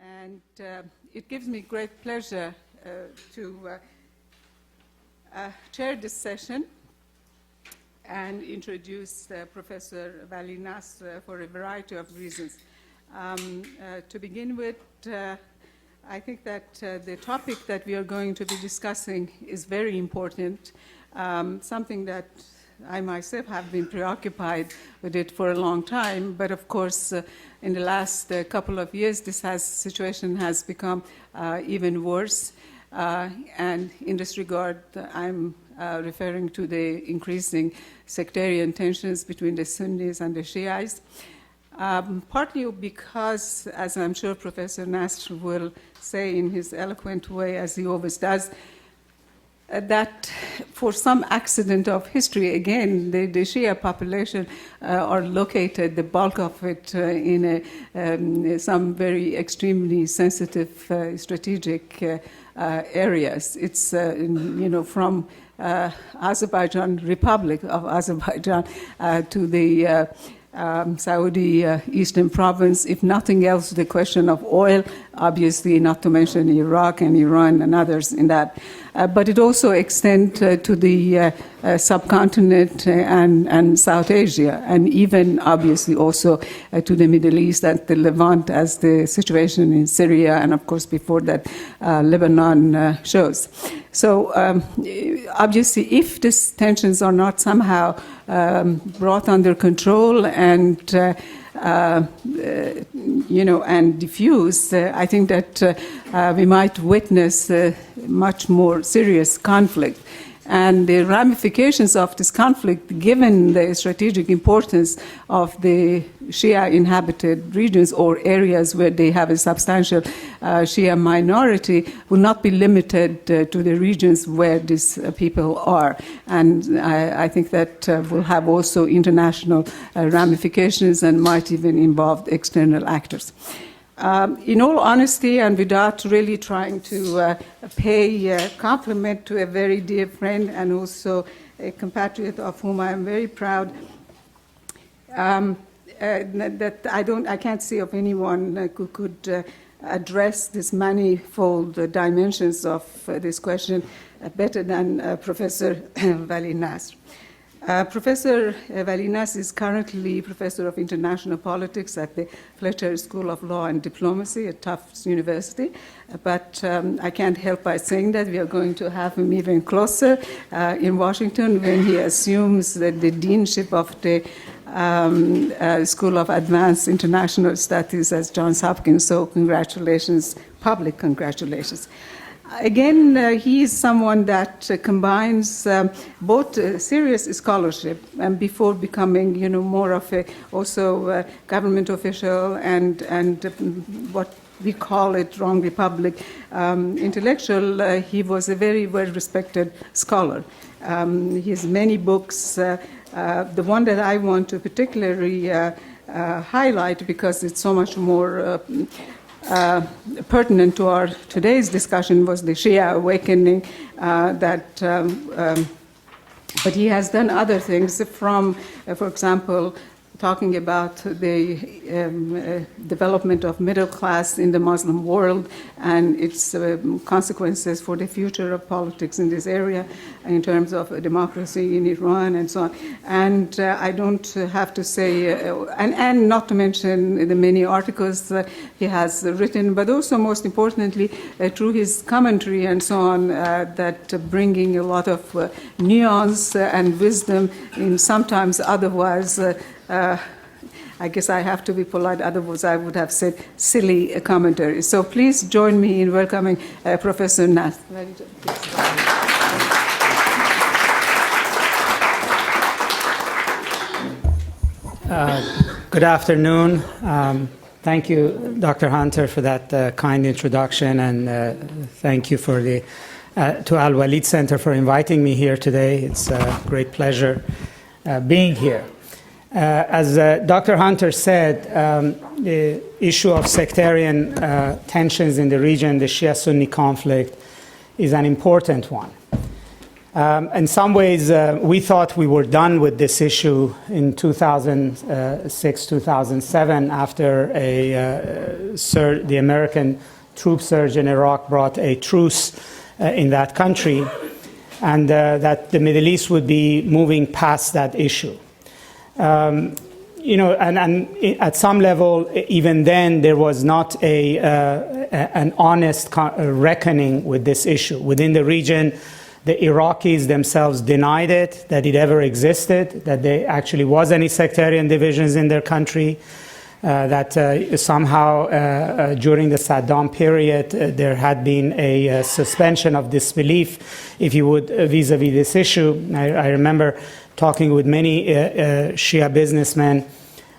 and it gives me great pleasure to chair this session and introduce Professor Vali Nasr for a variety of reasons. To begin with, I think that the topic that we are going to be discussing is very important, something that I myself have been preoccupied with it for a long time, but of course in the last couple of years this situation has become even worse, and in this regard I'm referring to the increasing sectarian tensions between the Sunnis and the Shias, partly because, as I'm sure Professor Nasr will say in his eloquent way, as he always does, that for some accident of history, again, the Shia population are located, the bulk of it, in some very extremely sensitive strategic areas. It's, from Azerbaijan, Republic of Azerbaijan, to the Saudi eastern province, if nothing else, the question of oil, obviously not to mention Iraq and Iran and others in that. But it also extends to the subcontinent and South Asia, and even obviously also to the Middle East and the Levant, as the situation in Syria and of course before that Lebanon shows. So obviously if these tensions are not somehow brought under control and and diffused, I think that we might witness much more serious conflict. And the ramifications of this conflict, given the strategic importance of the Shia-inhabited regions or areas where they have a substantial Shia minority, will not be limited to the regions where these people are. And I think that will have also international ramifications and might even involve external actors. In all honesty, and without really trying to pay compliment to a very dear friend and also a compatriot of whom I am very proud, that I can't see of anyone who could address this manifold dimensions of this question better than Professor Vali Nasr. Professor Vali Nasr is currently Professor of International Politics at the Fletcher School of Law and Diplomacy at Tufts University. But I can't help by saying that we are going to have him even closer in Washington when he assumes the deanship of the School of Advanced International Studies at Johns Hopkins. So congratulations, public congratulations. Again, he is someone that combines both serious scholarship and before becoming, more of a also government official and what we call it wrongly public intellectual. He was a very well-respected scholar. He has many books. The one that I want to particularly highlight, because it's so much more pertinent to our today's discussion, was the Shia awakening. But he has done other things, from, for example, talking about the development of middle class in the Muslim world and its consequences for the future of politics in this area in terms of democracy in Iran and so on. And I don't have to say, and not to mention the many articles that he has written, but also most importantly through his commentary and so on, that bringing a lot of nuance and wisdom in sometimes otherwise I guess I have to be polite, otherwise I would have said silly commentary. So please join me in welcoming Professor Nasr. Good afternoon. Thank you, Dr. Hunter, for that kind introduction, and thank you for to Al Walid Center for inviting me here today. It's a great pleasure being here. As Dr. Hunter said, the issue of sectarian tensions in the region, the Shia-Sunni conflict, is an important one. In some ways, we thought we were done with this issue in 2006, 2007, after a the American troop surge in Iraq brought a truce in that country, and that the Middle East would be moving past that issue. And at some level, even then, there was not an honest reckoning with this issue. Within the region, the Iraqis themselves denied it, that it ever existed, that there actually was any sectarian divisions in their country, that somehow during the Saddam period, there had been a suspension of disbelief, if you would, vis-a-vis this issue. I remember talking with many Shia businessmen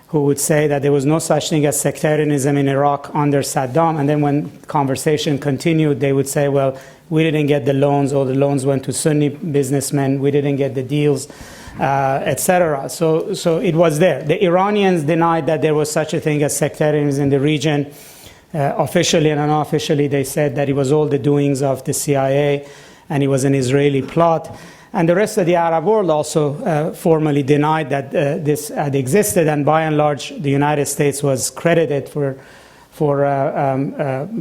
who would say that there was no such thing as sectarianism in Iraq under Saddam, and then when conversation continued, they would say, well, we didn't get the loans, or the loans went to Sunni businessmen, we didn't get the deals, etc. So it was there. The Iranians denied that there was such a thing as sectarianism in the region. Officially and unofficially, they said that it was all the doings of the CIA, and it was an Israeli plot. And the rest of the Arab world also formally denied that this had existed, and by and large, the United States was credited for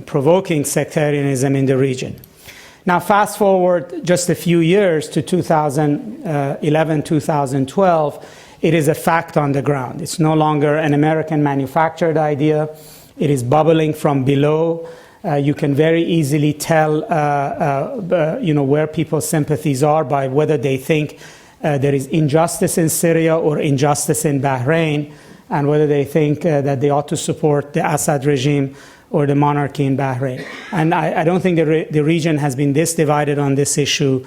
provoking sectarianism in the region. Now, fast forward just a few years to 2011, 2012, it is a fact on the ground. It's no longer an American manufactured idea. It is bubbling from below. You can very easily tell, where people's sympathies are by whether they think there is injustice in Syria or injustice in Bahrain, and whether they think that they ought to support the Assad regime or the monarchy in Bahrain. And I don't think the region has been this divided on this issue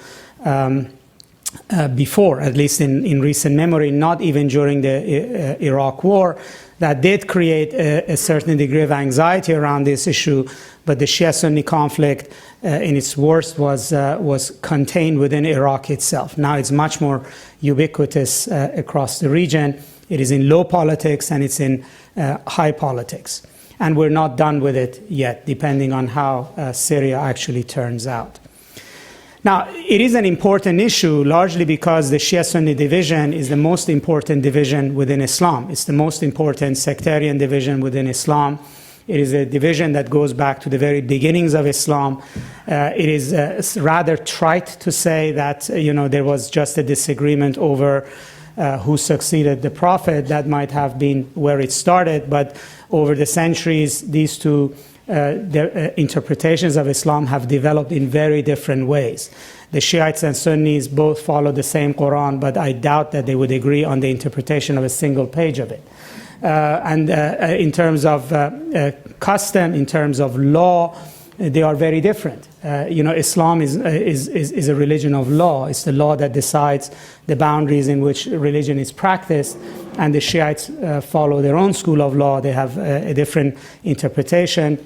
before, at least in recent memory, not even during the Iraq War. That did create a certain degree of anxiety around this issue, but the Shia-Sunni conflict in its worst was contained within Iraq itself. Now it's much more ubiquitous across the region. It is in low politics and it's in high politics. And we're not done with it yet, depending on how Syria actually turns out. Now, it is an important issue, largely because the Shia-Sunni division is the most important division within Islam. It's the most important sectarian division within Islam. It is a division that goes back to the very beginnings of Islam. It is rather trite to say that, there was just a disagreement over who succeeded the Prophet. That might have been where it started, but over the centuries, these two interpretations of Islam have developed in very different ways. The Shiites and Sunnis both follow the same Quran, but I doubt that they would agree on the interpretation of a single page of it. And in terms of custom, in terms of law, they are very different. Islam is a religion of law. It's the law that decides the boundaries in which religion is practiced, and the Shiites follow their own school of law. They have a different interpretation,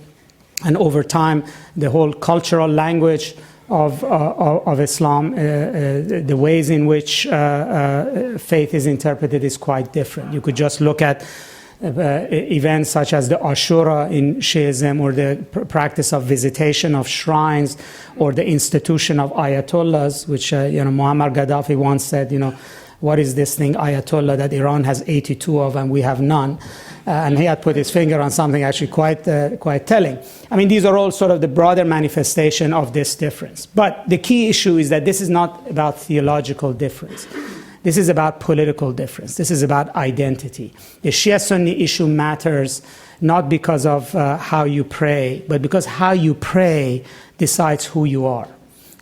and over time, the whole cultural language of Islam, the ways in which faith is interpreted is quite different. You could just look at events such as the Ashura in Shiism, or the practice of visitation of shrines, or the institution of ayatollahs, which Muammar Gaddafi once said, what is this thing ayatollah that Iran has 82 of and we have none? And he had put his finger on something actually quite telling. I mean, these are all sort of the broader manifestation of this difference. But the key issue is that this is not about theological difference. This is about political difference. This is about identity. The Shia-Sunni issue matters not because of how you pray, but because how you pray decides who you are.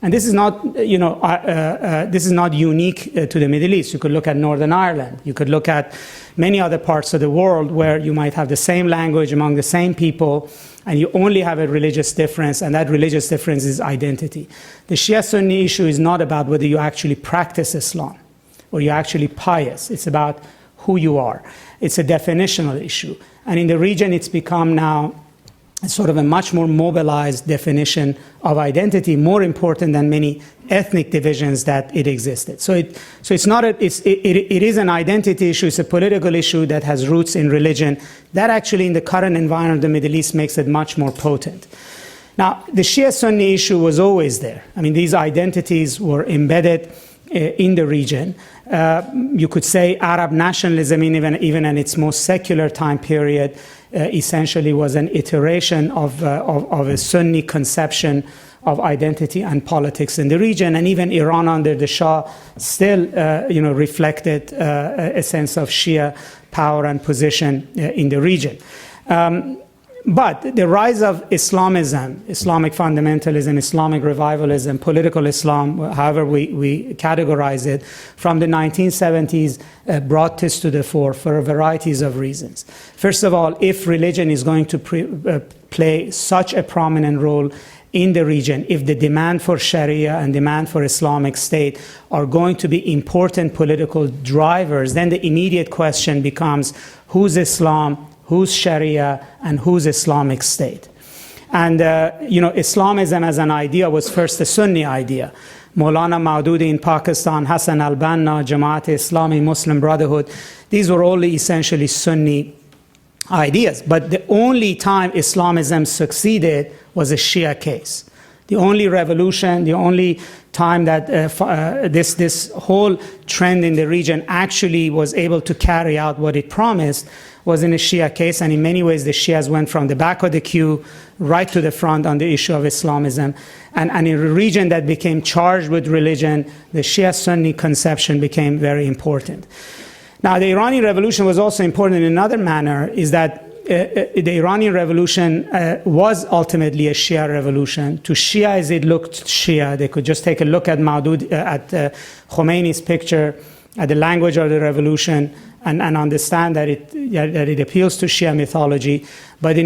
And this is not, this is not unique to the Middle East. You could look at Northern Ireland. You could look at many other parts of the world where you might have the same language among the same people, and you only have a religious difference, and that religious difference is identity. The Shia-Sunni issue is not about whether you actually practice Islam or you're actually pious. It's about who you are. It's a definitional issue. And in the region, it's become now sort of a much more mobilized definition of identity, more important than many ethnic divisions that it existed. So it's not it is an identity issue. It's a political issue that has roots in religion. That actually, in the current environment of the Middle East, makes it much more potent. Now, the Shia-Sunni issue was always there. I mean, these identities were embedded in the region. You could say Arab nationalism, even in its most secular time period, essentially was an iteration of a Sunni conception of identity and politics in the region. And even Iran under the Shah still reflected a sense of Shia power and position in the region. But the rise of Islamism, Islamic fundamentalism, Islamic revivalism, political Islam, however we categorize it, from the 1970s brought this to the fore for varieties of reasons. First of all, if religion is going to play such a prominent role in the region, if the demand for Sharia and demand for Islamic State are going to be important political drivers, then the immediate question becomes, who's Islam, who's Sharia, and who's Islamic State? And, Islamism as an idea was first a Sunni idea. Maulana Maududi in Pakistan, Hassan al-Banna, Jamaat-e-Islami, Muslim Brotherhood, these were all essentially Sunni ideas. But the only time Islamism succeeded was a Shia case. The only revolution, the only time that this whole trend in the region actually was able to carry out what it promised was in a Shia case, and in many ways the Shias went from the back of the queue right to the front on the issue of Islamism. And in a region that became charged with religion, the Shia Sunni conception became very important. Now, the Iranian Revolution was also important in another manner, is that the Iranian Revolution was ultimately a Shia revolution. To Shia as it looked Shia, they could just take a look at Khomeini's picture, at the language of the revolution, and understand that it appeals to Shia mythology. But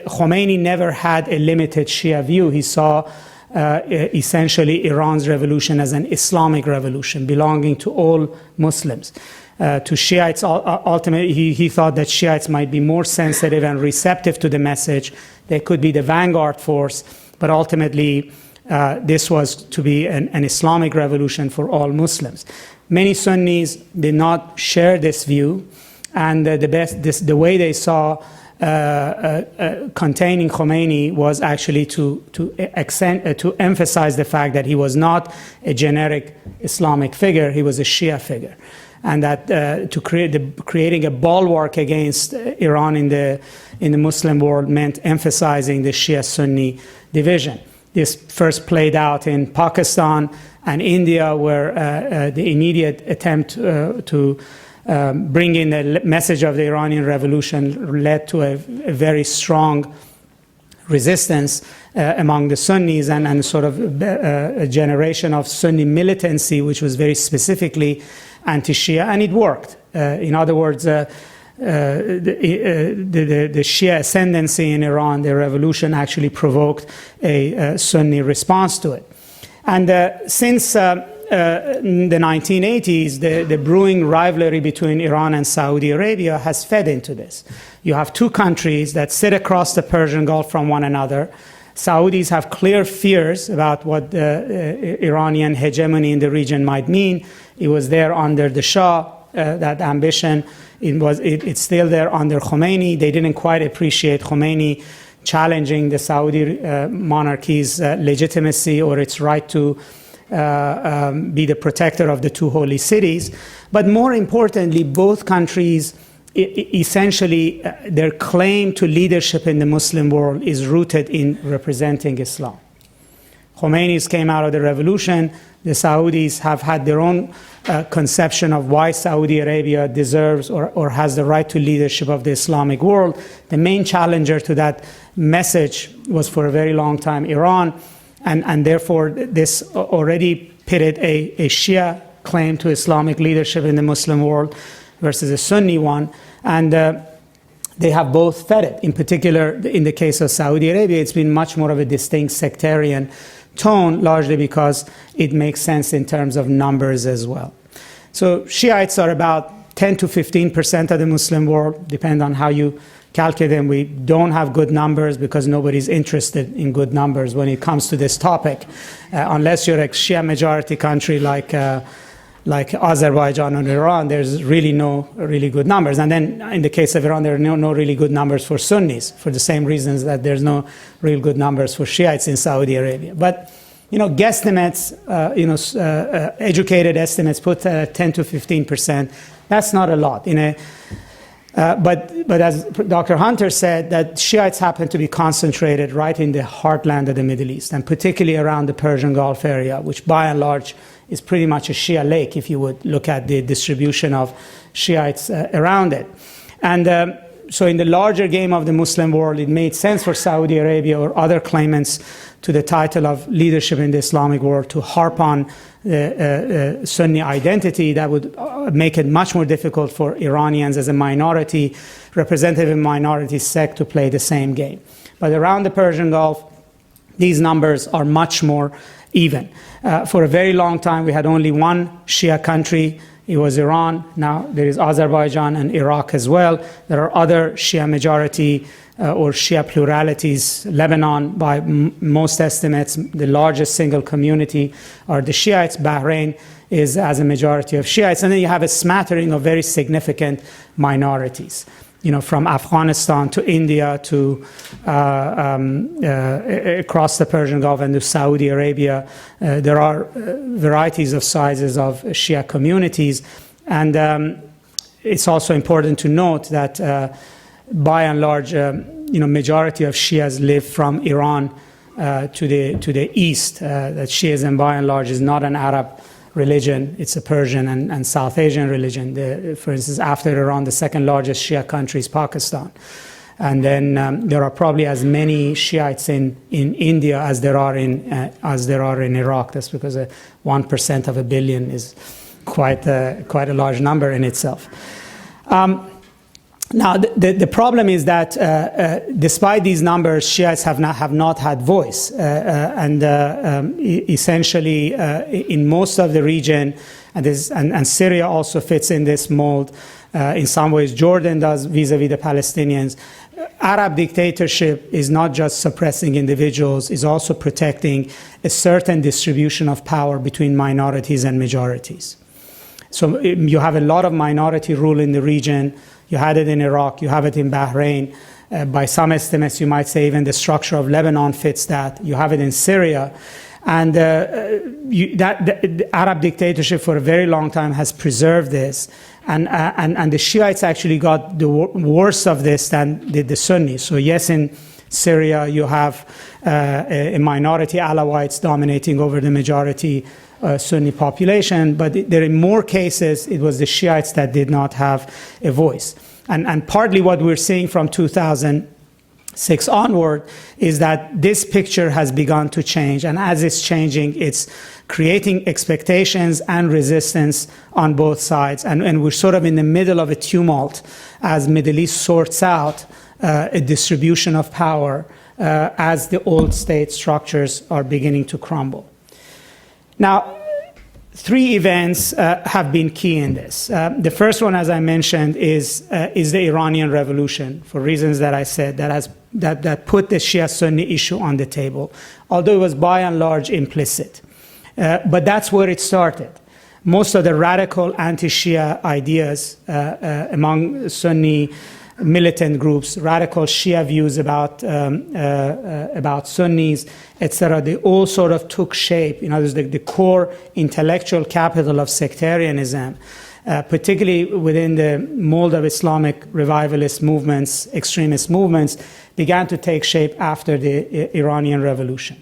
Khomeini never had a limited Shia view. He saw essentially Iran's revolution as an Islamic revolution belonging to all Muslims. To Shiites, ultimately, he thought that Shiites might be more sensitive and receptive to the message. They could be the vanguard force, but ultimately, this was to be an Islamic revolution for all Muslims. Many Sunnis did not share this view, and the way they saw containing Khomeini was actually to emphasize the fact that he was not a generic Islamic figure, he was a Shia figure. And that creating a bulwark against Iran in the Muslim world meant emphasizing the Shia-Sunni division. This first played out in Pakistan and India, where the immediate attempt to bring in the message of the Iranian Revolution led to a very strong resistance among the Sunnis and sort of a generation of Sunni militancy, which was very specifically anti-Shia, and it worked. In other words, the Shia ascendancy in Iran, the revolution actually provoked a Sunni response to it. And since the 1980s, the brewing rivalry between Iran and Saudi Arabia has fed into this. You have two countries that sit across the Persian Gulf from one another. Saudis have clear fears about what the Iranian hegemony in the region might mean. It was there under the Shah, that ambition. It's still there under Khomeini. They didn't quite appreciate Khomeini challenging the Saudi monarchy's legitimacy or its right to be the protector of the two holy cities. But more importantly, both countries, essentially, their claim to leadership in the Muslim world is rooted in representing Islam. Khomeini's came out of the revolution. The Saudis have had their own conception of why Saudi Arabia deserves or has the right to leadership of the Islamic world. The main challenger to that message was for a very long time Iran, and therefore this already pitted a Shia claim to Islamic leadership in the Muslim world versus a Sunni one, and they have both fed it. In particular, in the case of Saudi Arabia, it's been much more of a distinct sectarian tone, largely because it makes sense in terms of numbers as well. So Shiites are about 10 to 15% of the Muslim world, depend on how you calculate them. We don't have good numbers because nobody's interested in good numbers when it comes to this topic, unless you're a Shia majority country like Azerbaijan or Iran. There's really no really good numbers. And then in the case of Iran, there are no really good numbers for Sunnis, for the same reasons that there's no real good numbers for Shiites in Saudi Arabia. But guesstimates, educated estimates put 10 to 15%. That's not a lot. In But as Dr. Hunter said, that Shiites happen to be concentrated right in the heartland of the Middle East, and particularly around the Persian Gulf area, which by and large is pretty much a Shia lake if you would look at the distribution of Shiites around it. And so in the larger game of the Muslim world, it made sense for Saudi Arabia or other claimants to the title of leadership in the Islamic world to harp on the Sunni identity that would make it much more difficult for Iranians as a minority, representative minority sect to play the same game. But around the Persian Gulf, these numbers are much more even. For a very long time, we had only one Shia country. It was Iran. Now there is Azerbaijan and Iraq as well. There are other Shia majority or Shia pluralities. Lebanon, by most estimates, the largest single community are the Shiites. Bahrain has a majority of Shiites. And then you have a smattering of very significant minorities, from Afghanistan to India to across the Persian Gulf and to Saudi Arabia. There are varieties of sizes of Shia communities. And it's also important to note that by and large, majority of Shias live from Iran to the east. That Shiism, by and large, is not an Arab religion. It's a Persian and South Asian religion. For instance, after Iran, the second largest Shia country is Pakistan. And then there are probably as many Shiites in India as there are in Iraq. That's because 1% of a billion is quite a large number in itself. Now, the problem is that despite these numbers, Shiites have not had voice. Essentially, in most of the region, and Syria also fits in this mold, in some ways Jordan does vis-a-vis the Palestinians, Arab dictatorship is not just suppressing individuals, is also protecting a certain distribution of power between minorities and majorities. So you have a lot of minority rule in the region. You had it in Iraq, you have it in Bahrain. By some estimates, you might say even the structure of Lebanon fits that. You have it in Syria. And the Arab dictatorship for a very long time has preserved this. And the Shiites actually got the worst of this than did the Sunnis. So yes, in Syria, you have a minority Alawites dominating over the majority Sunni population, but there in more cases, it was the Shiites that did not have a voice. And partly what we're seeing from 2006 onward is that this picture has begun to change. And as it's changing, it's creating expectations and resistance on both sides. And we're sort of in the middle of a tumult as Middle East sorts out a distribution of power as the old state structures are beginning to crumble. Now, three events have been key in this. The first one, as I mentioned, is the Iranian Revolution, for reasons that I said, that put the Shia Sunni issue on the table, although it was by and large implicit. But that's where it started. Most of the radical anti-Shia ideas among Sunni militant groups, radical Shia views about Sunnis, etc., they all sort of took shape. There's the core intellectual capital of sectarianism, particularly within the mold of Islamic revivalist movements, extremist movements, began to take shape after the Iranian Revolution.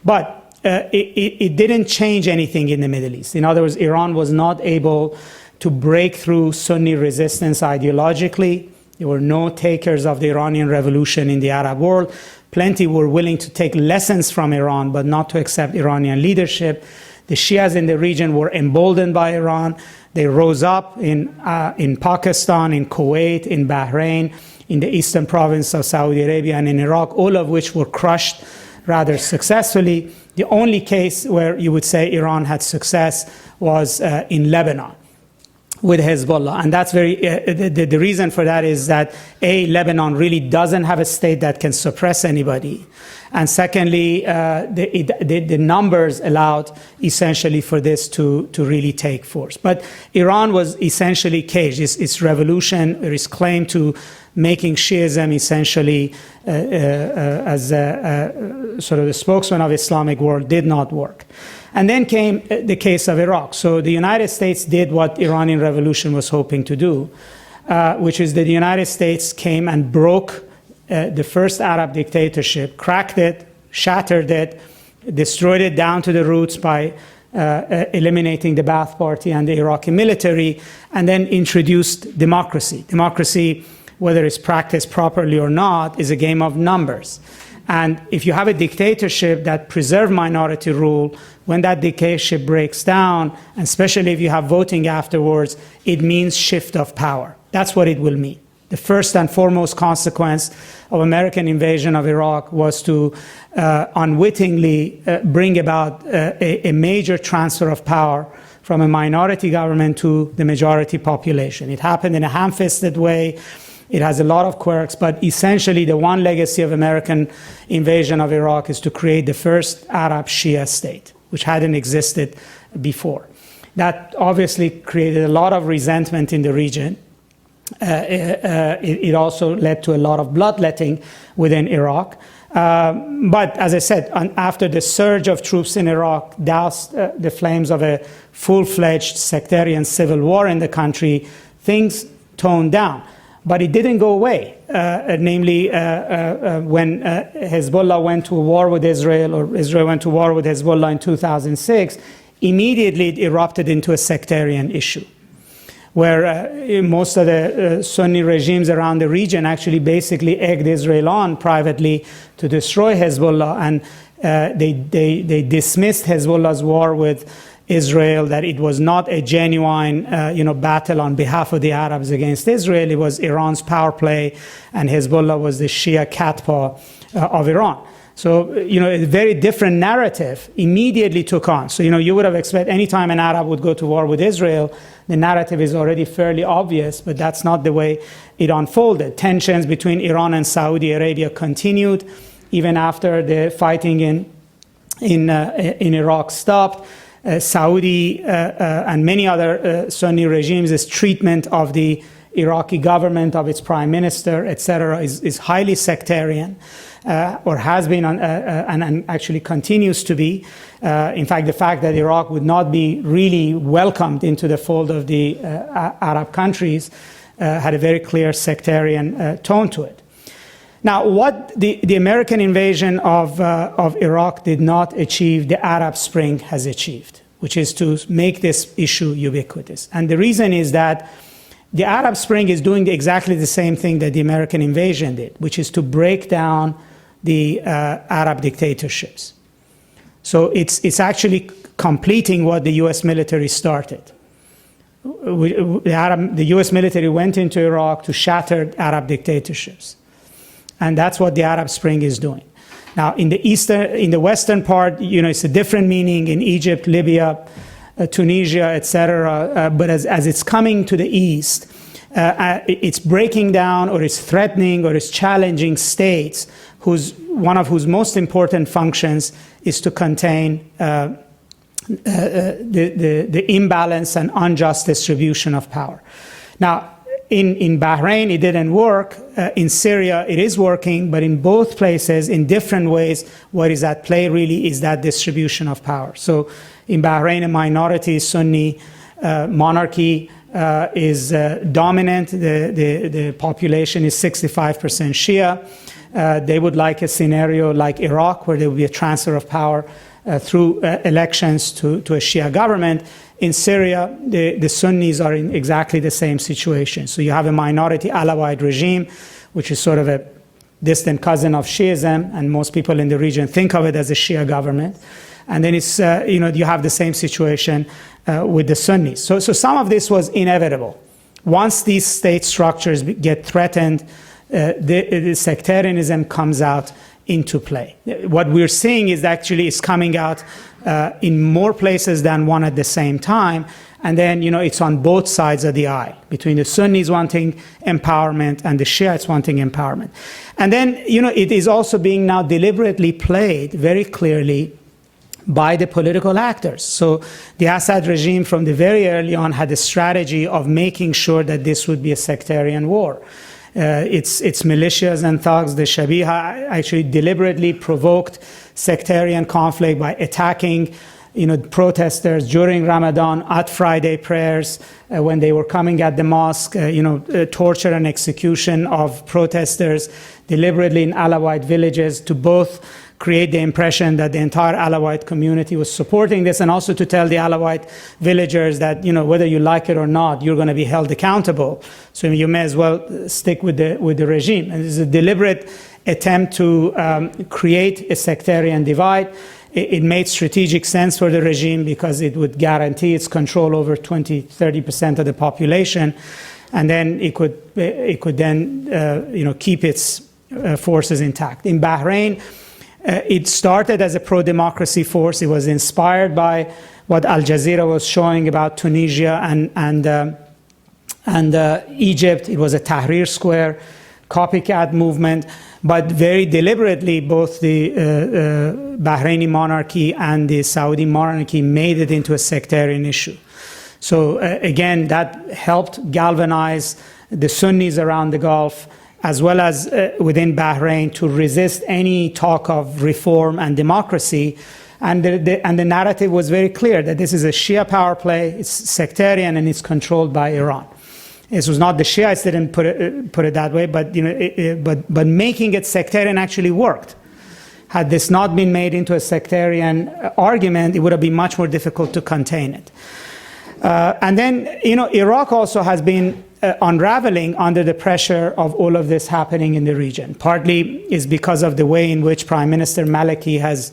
But it didn't change anything in the Middle East. In other words, Iran was not able to break through Sunni resistance ideologically. There were no takers of the Iranian Revolution in the Arab world. Plenty were willing to take lessons from Iran, but not to accept Iranian leadership. The Shias in the region were emboldened by Iran. They rose up in Pakistan, in Kuwait, in Bahrain, in the eastern province of Saudi Arabia, and in Iraq, all of which were crushed rather successfully. The only case where you would say Iran had success was in Lebanon with Hezbollah. And that's the reason for that is that, A, Lebanon really doesn't have a state that can suppress anybody. And secondly, the numbers allowed essentially for this to really take force. But Iran was essentially caged. Its revolution, its claim to making Shiism essentially as sort of the spokesman of Islamic world did not work. And then came the case of Iraq. So the United States did what Iranian Revolution was hoping to do. which is that the United States came and broke the first Arab dictatorship, cracked it, shattered it, destroyed it down to the roots by eliminating the Ba'ath Party and the Iraqi military, and then introduced democracy. Democracy, whether it's practiced properly or not, is a game of numbers. And if you have a dictatorship that preserves minority rule, when that dictatorship breaks down, and especially if you have voting afterwards, it means shift of power. That's what it will mean. The first and foremost consequence of American invasion of Iraq was to unwittingly bring about a major transfer of power from a minority government to the majority population. It happened in a ham-fisted way. It has a lot of quirks, but essentially the one legacy of American invasion of Iraq is to create the first Arab Shia state, which hadn't existed before. That obviously created a lot of resentment in the region. It also led to a lot of bloodletting within Iraq. But as I said, after the surge of troops in Iraq doused the flames of a full-fledged sectarian civil war in the country, things toned down. But it didn't go away, namely when Hezbollah went to war with Israel, or Israel went to war with Hezbollah in 2006, immediately it erupted into a sectarian issue, where most of the Sunni regimes around the region actually basically egged Israel on privately to destroy Hezbollah, and they dismissed Hezbollah's war with Israel, that it was not a genuine battle on behalf of the Arabs against Israel. It was Iran's power play, and Hezbollah was the Shia cat paw of Iran. So, a very different narrative immediately took on. So, you would have expected any time an Arab would go to war with Israel, the narrative is already fairly obvious, but that's not the way it unfolded. Tensions between Iran and Saudi Arabia continued even after the fighting in Iraq stopped. Saudi and many other Sunni regimes' treatment of the Iraqi government, of its prime minister, etc., is highly sectarian, or has been, and actually continues to be. In fact, the fact that Iraq would not be really welcomed into the fold of the Arab countries had a very clear sectarian tone to it. Now, what the American invasion of Iraq did not achieve, the Arab Spring has achieved, which is to make this issue ubiquitous. And the reason is that the Arab Spring is doing exactly the same thing that the American invasion did, which is to break down the Arab dictatorships. So it's actually completing what the U.S. military started. The U.S. military went into Iraq to shatter Arab dictatorships. And that's what the Arab Spring is doing. Now, in the western part, it's a different meaning in Egypt, Libya, Tunisia, etc. But as it's coming to the east, it's breaking down, or it's threatening, or it's challenging states one of whose most important functions is to contain the imbalance and unjust distribution of power. Now, in Bahrain, it didn't work. In Syria, it is working, but in both places, in different ways, what is at play really is that distribution of power. So in Bahrain, a minority Sunni monarchy is dominant. The population is 65% Shia. They would like a scenario like Iraq, where there would be a transfer of power through elections to a Shia government. In Syria, the Sunnis are in exactly the same situation. So you have a minority Alawite regime, which is sort of a distant cousin of Shiism, and most people in the region think of it as a Shia government. And then it's, you have the same situation with the Sunnis. So some of this was inevitable. Once these state structures get threatened, the sectarianism comes out into play. What we're seeing is actually it's coming out in more places than one at the same time. And then, it's on both sides of the aisle, between the Sunnis wanting empowerment and the Shiites wanting empowerment. And then, it is also being now deliberately played very clearly by the political actors. So the Assad regime from the very early on had a strategy of making sure that this would be a sectarian war. Its militias and thugs, the Shabiha, actually deliberately provoked sectarian conflict by attacking protesters during Ramadan at Friday prayers, when they were coming at the mosque, torture and execution of protesters deliberately in Alawite villages, to both create the impression that the entire Alawite community was supporting this, and also to tell the Alawite villagers that, whether you like it or not, you're going to be held accountable. So you may as well stick with the regime. And it's a deliberate attempt to create a sectarian divide. It made strategic sense for the regime because it would guarantee its control over 20-30% of the population, and then it could then keep its forces intact. In Bahrain, it started as a pro-democracy force. It was inspired by what Al Jazeera was showing about Tunisia and Egypt. It was a Tahrir Square copycat movement, but very deliberately, both the Bahraini monarchy and the Saudi monarchy made it into a sectarian issue. So again, that helped galvanize the Sunnis around the Gulf, as well as within Bahrain, to resist any talk of reform and democracy. And the narrative was very clear that this is a Shia power play, it's sectarian, and it's controlled by Iran. This was not the Shiites didn't put it that way, but but making it sectarian actually worked. Had this not been made into a sectarian argument, it would have been much more difficult to contain it. And then Iraq also has been unraveling under the pressure of all of this happening in the region. Partly is because of the way in which Prime Minister Maliki has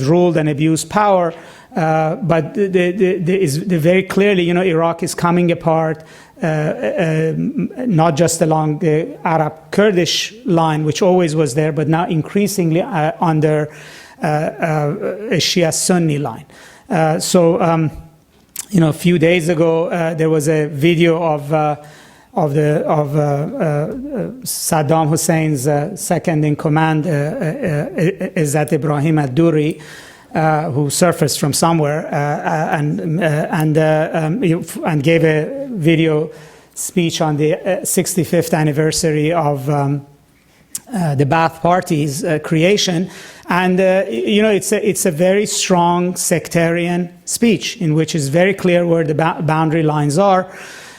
ruled and abused power, but very clearly, Iraq is coming apart, not just along the Arab-Kurdish line, which always was there, but now increasingly under a Shia Sunni line. A few days ago, there was a video of Saddam Hussein's second in command, Izzat Ibrahim ad-Duri, who surfaced from somewhere and gave a video speech on the 65th anniversary of the Ba'ath Party's creation. And it's a very strong sectarian speech in which is very clear where the boundary lines are.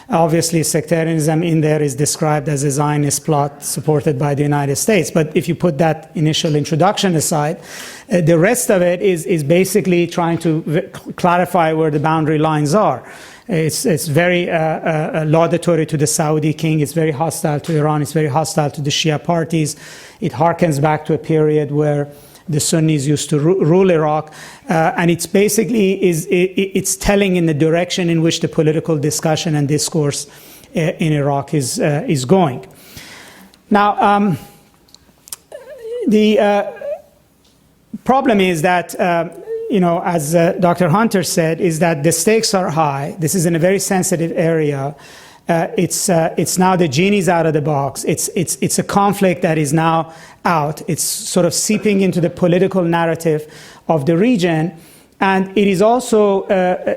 Obviously, sectarianism in there is described as a Zionist plot supported by the United States. But if you put that initial introduction aside, the rest of it is basically trying to clarify where the boundary lines are. It's very laudatory to the Saudi king. It's very hostile to Iran. It's very hostile to the Shia parties. It harkens back to a period where the Sunnis used to rule Iraq, and it's basically it's telling in the direction in which the political discussion and discourse in Iraq is going. Now, the problem is that as Dr. Hunter said, is that the stakes are high. This is in a very sensitive area. It's now the genie's out of the box. It's a conflict that is now out. It's sort of seeping into the political narrative of the region, and it is also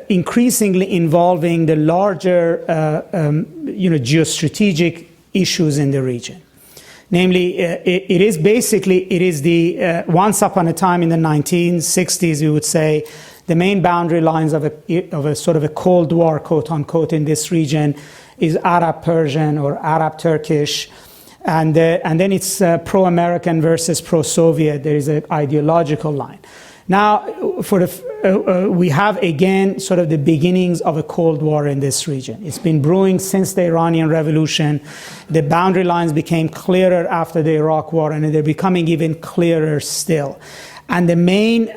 increasingly involving the larger, geostrategic issues in the region. Namely, it is the once upon a time in the 1960s, we would say, the main boundary lines of a sort of a Cold War, quote unquote, in this region is Arab-Persian or Arab-Turkish, and then it's pro-American versus pro-Soviet. There is an ideological line. Now, we have again sort of the beginnings of a Cold War in this region. It's been brewing since the Iranian Revolution. The boundary lines became clearer after the Iraq War, and they're becoming even clearer still. And the main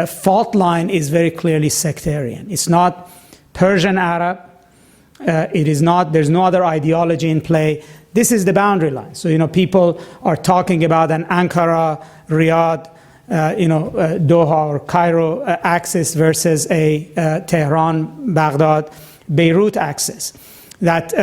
fault line is very clearly sectarian. It's not Persian Arab. It is not. There's no other ideology in play. This is the boundary line. So people are talking about an Ankara, Riyadh, Doha or Cairo axis versus a Tehran, Baghdad, Beirut axis. That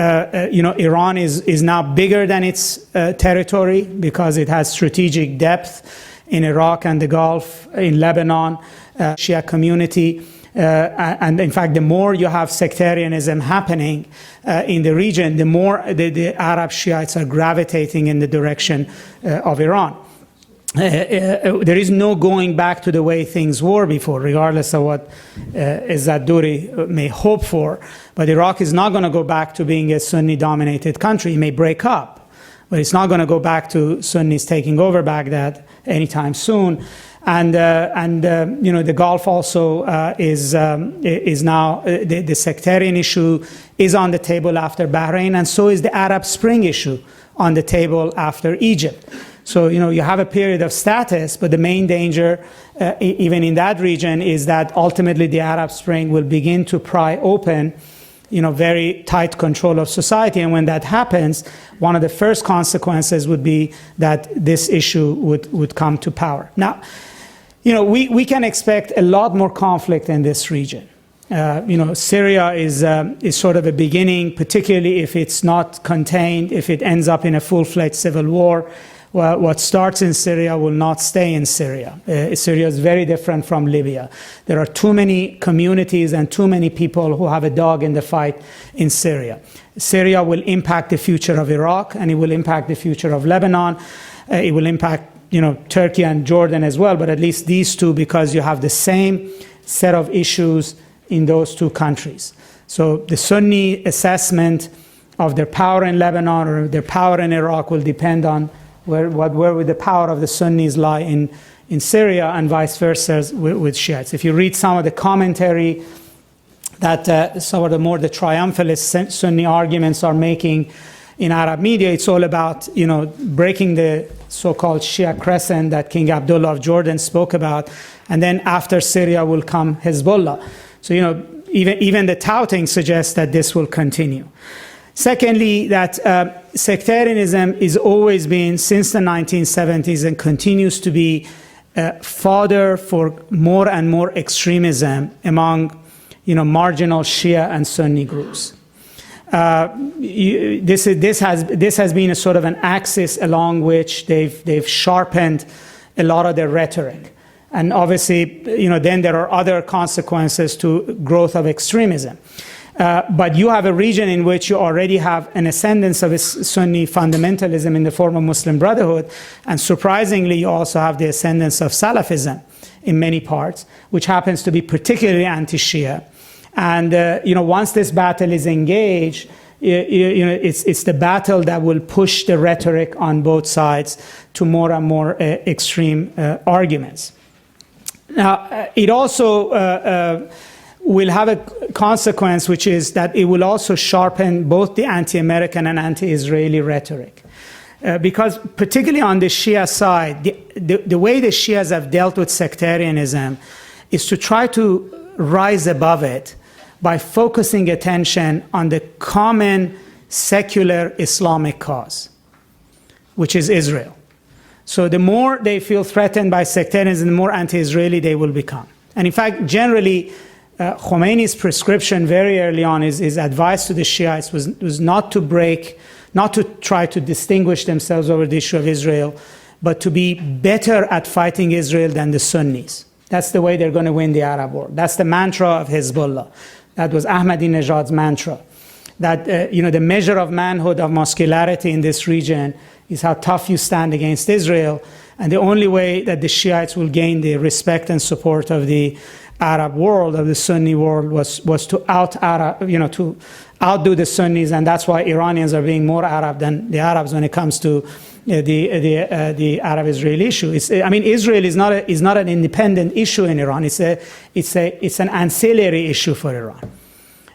Iran is now bigger than its territory because it has strategic depth in Iraq and the Gulf, in Lebanon, Shia community. And in fact, the more you have sectarianism happening in the region, the more the Arab Shiites are gravitating in the direction of Iran. there is no going back to the way things were before, regardless of what Izzat Duri may hope for. But Iraq is not going to go back to being a Sunni-dominated country. It may break up, but it's not going to go back to Sunnis taking over Baghdad anytime soon. And the Gulf also is now the sectarian issue is on the table after Bahrain, and so is the Arab Spring issue on the table after Egypt. So, you have a period of status, but the main danger, even in that region, is that ultimately the Arab Spring will begin to pry open, very tight control of society. And when that happens, one of the first consequences would be that this issue would come to power. Now, we can expect a lot more conflict in this region. Syria is sort of a beginning, particularly if it's not contained, if it ends up in a full-fledged civil war. Well, what starts in Syria will not stay in Syria. Syria is very different from Libya. There are too many communities and too many people who have a dog in the fight in Syria. Syria will impact the future of Iraq, and it will impact the future of Lebanon. It will impact, Turkey and Jordan as well, but at least these two, because you have the same set of issues in those two countries. So the Sunni assessment of their power in Lebanon or their power in Iraq will depend on where would the power of the Sunnis lie in Syria, and vice versa with Shiites. If you read some of the commentary that some of the more the triumphalist Sunni arguments are making in Arab media, it's all about breaking the so-called Shia crescent that King Abdullah of Jordan spoke about, and then after Syria will come Hezbollah. So even the touting suggests that this will continue. Secondly, that sectarianism has always been, since the 1970s, and continues to be fodder for more and more extremism among, marginal Shia and Sunni groups. This has been a sort of an axis along which they've sharpened a lot of their rhetoric. And obviously, then there are other consequences to growth of extremism. But you have a region in which you already have an ascendance of Sunni fundamentalism in the form of Muslim Brotherhood, and surprisingly, you also have the ascendance of Salafism in many parts, which happens to be particularly anti-Shia. And once this battle is engaged, it's the battle that will push the rhetoric on both sides to more and more extreme arguments. Now, it also will have a consequence, which is that it will also sharpen both the anti-American and anti-Israeli rhetoric. Because particularly on the Shia side, the way the Shias have dealt with sectarianism is to try to rise above it by focusing attention on the common secular Islamic cause, which is Israel. So the more they feel threatened by sectarianism, the more anti-Israeli they will become. And in fact, generally, Khomeini's prescription very early on, his advice to the Shiites was not to try to distinguish themselves over the issue of Israel, but to be better at fighting Israel than the Sunnis. That's the way they're going to win the Arab war. That's the mantra of Hezbollah. That was Ahmadinejad's mantra. That the measure of manhood, of muscularity in this region is how tough you stand against Israel. And the only way that the Shiites will gain the respect and support of the Arab world, of the Sunni world, was to to outdo the Sunnis, and that's why Iranians are being more Arab than the Arabs when it comes to the Arab-Israeli issue. Israel is not an independent issue in Iran. It's an ancillary issue for Iran.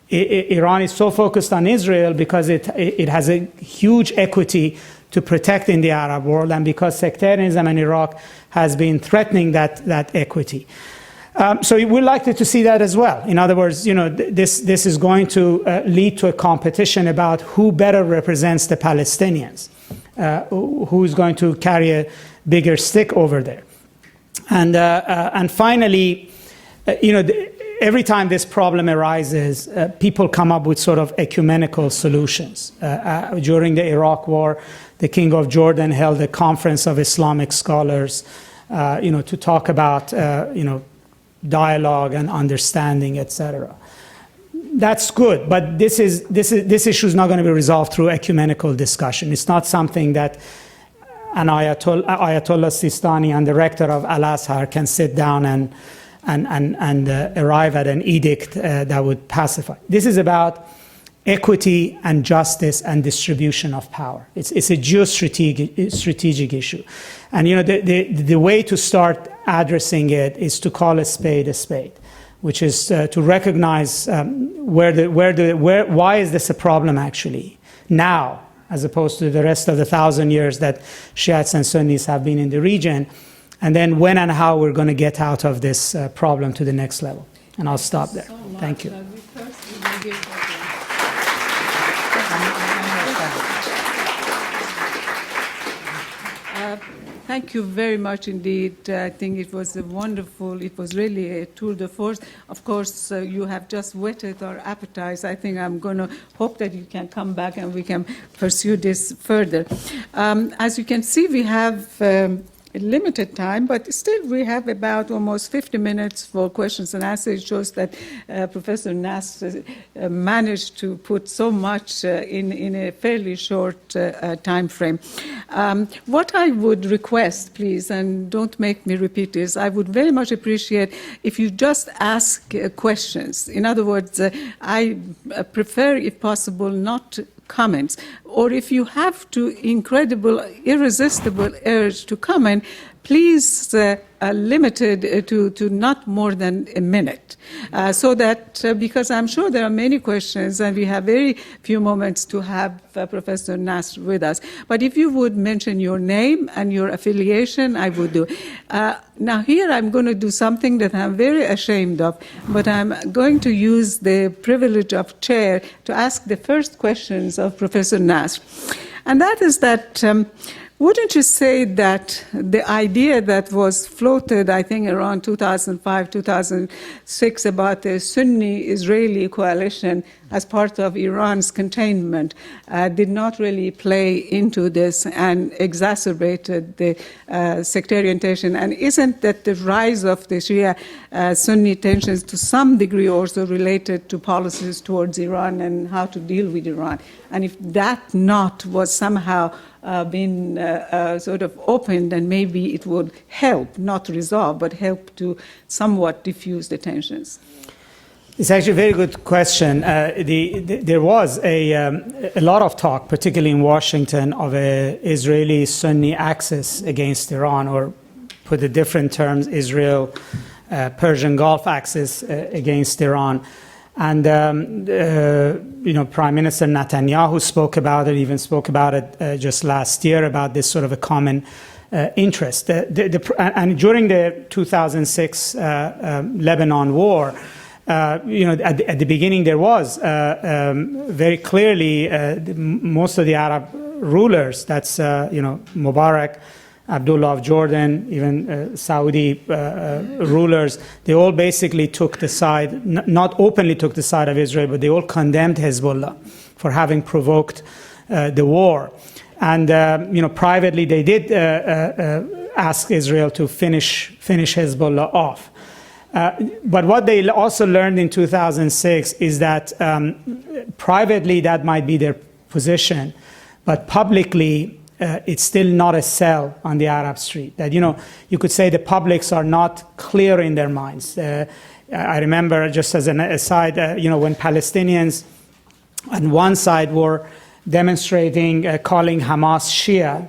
Iran is so focused on Israel because it has a huge equity to protect in the Arab world, and because sectarianism in Iraq has been threatening that equity. So we're likely to see that as well. In other words, this is going to lead to a competition about who better represents the Palestinians, who's going to carry a bigger stick over there. And finally, every time this problem arises, people come up with sort of ecumenical solutions. During the Iraq War, the King of Jordan held a conference of Islamic scholars, to talk about, dialogue and understanding, etc. That's good, but this issue is not going to be resolved through ecumenical discussion. It's not something that an Ayatollah Sistani and the rector of Al-Azhar can sit down and arrive at an edict that would pacify. This is about equity and justice and distribution of power. It's a geostrategic issue. And the way to start addressing it is to call a spade, which is to recognize why is this a problem actually now, as opposed to the rest of the 1,000 years that Shiites and Sunnis have been in the region, and then when and how we're going to get out of this problem to the next level. And I'll stop there. Thank you. Thank you very much indeed. I think it was it was really a tour de force. Of course, you have just whetted our appetites. I think I'm going to hope that you can come back and we can pursue this further. As you can see, we have limited time, but still we have about almost 50 minutes for questions and answers. It shows that Professor Nasr managed to put so much in a fairly short time frame. What I would request, please, and don't make me repeat this, I would very much appreciate if you just ask questions. In other words, I prefer, if possible, not comments, or if you have to irresistible urge to comment, please limit it to not more than a minute, so that, because I'm sure there are many questions and we have very few moments to have Professor Nasr with us. But if you would mention your name and your affiliation, I would do. Now here I'm going to do something that I'm very ashamed of, but I'm going to use the privilege of chair to ask the first questions of Professor Nasr. And that is that, wouldn't you say that the idea that was floated, I think, around 2005, 2006 about the Sunni-Israeli coalition as part of Iran's containment did not really play into this and exacerbated the sectarian tension? And isn't that the rise of the Shia-Sunni tensions to some degree also related to policies towards Iran and how to deal with Iran? And if that knot was somehow been sort of opened, and maybe it would help, not resolve, but help to somewhat diffuse the tensions. It's actually a very good question. There was a lot of talk, particularly in Washington, of an Israeli-Sunni axis against Iran, or put in different terms, Israel-Persian Gulf axis against Iran. And Prime Minister Netanyahu spoke about it, even spoke about it just last year, about this sort of a common interest. And during the 2006 Lebanon war, at the beginning there was very clearly most of the Arab rulers, that's Mubarak, Abdullah of Jordan, even Saudi rulers, they all basically took the side, not openly took the side of Israel, but they all condemned Hezbollah for having provoked the war. And privately they did ask Israel to finish Hezbollah off. But what they also learned in 2006 is that privately that might be their position, but publicly it's still not a sell on the Arab street. That, you could say the publics are not clear in their minds. I remember, just as an aside, when Palestinians on one side were demonstrating, calling Hamas Shia,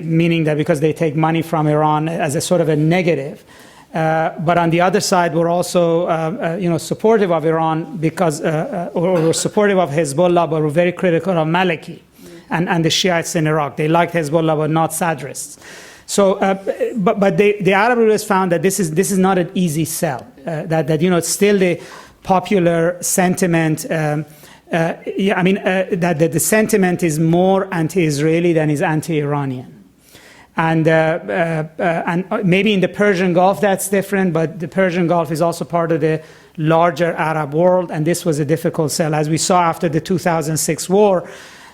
meaning that because they take money from Iran as a sort of a negative. But on the other side, we're also, supportive of Iran because, or supportive of Hezbollah, but we're very critical of Maliki and the Shiites in Iraq. They liked Hezbollah, but not Sadrists. So, but the Arab rulers found that this is not an easy sell. That it's still the popular sentiment. That the sentiment is more anti-Israeli than is anti-Iranian. And maybe in the Persian Gulf that's different, but the Persian Gulf is also part of the larger Arab world, and this was a difficult sell. As we saw after the 2006 war,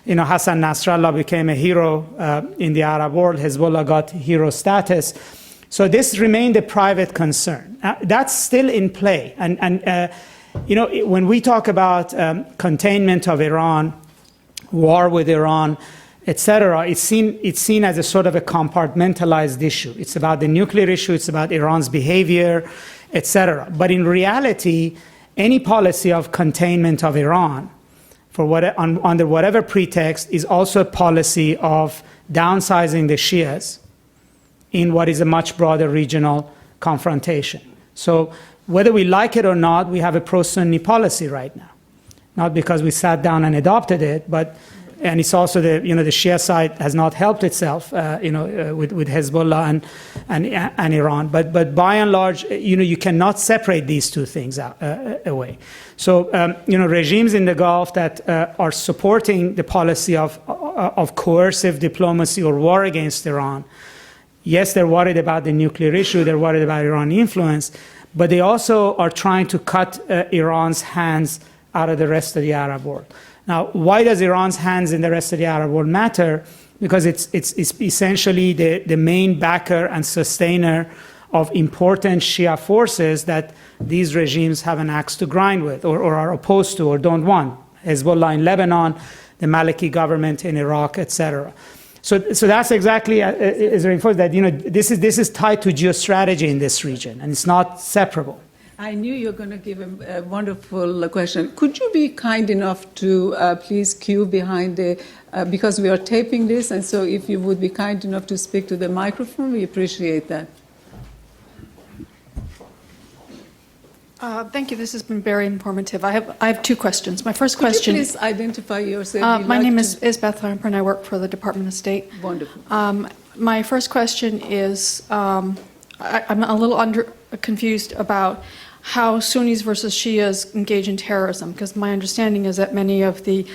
Hassan Nasrallah became a hero in the Arab world. Hezbollah got hero status. So this remained a private concern. That's still in play. And when we talk about containment of Iran, war with Iran, etc., it's seen as a sort of a compartmentalized issue. It's about the nuclear issue, it's about Iran's behavior, etc. But in reality, any policy of containment of Iran, under whatever pretext, is also a policy of downsizing the Shias in what is a much broader regional confrontation. So whether we like it or not, we have a pro-Sunni policy right now. Not because we sat down and adopted it, and it's also the Shia side has not helped itself, with Hezbollah and Iran. But by and large, you cannot separate these two things away. So, regimes in the Gulf that are supporting the policy of coercive diplomacy or war against Iran, yes, they're worried about the nuclear issue, they're worried about Iran influence, but they also are trying to cut Iran's hands out of the rest of the Arab world. Now, why does Iran's hands in the rest of the Arab world matter? Because it's essentially the main backer and sustainer of important Shia forces that these regimes have an axe to grind with, or are opposed to, or don't want. Hezbollah in Lebanon, the Maliki government in Iraq, etc. So that's exactly is reinforced that this is tied to geostrategy in this region, and it's not separable. I knew you were going to give a wonderful question. Could you be kind enough to please queue behind because we are taping this, and so if you would be kind enough to speak to the microphone, we appreciate that. Thank you. This has been very informative. I have two questions. My first question. Could you please identify yourself? My name is Beth Lamper, and I work for the Department of State. Wonderful. My first question is, I'm a little confused about how Sunnis versus Shias engage in terrorism, because my understanding is that many of the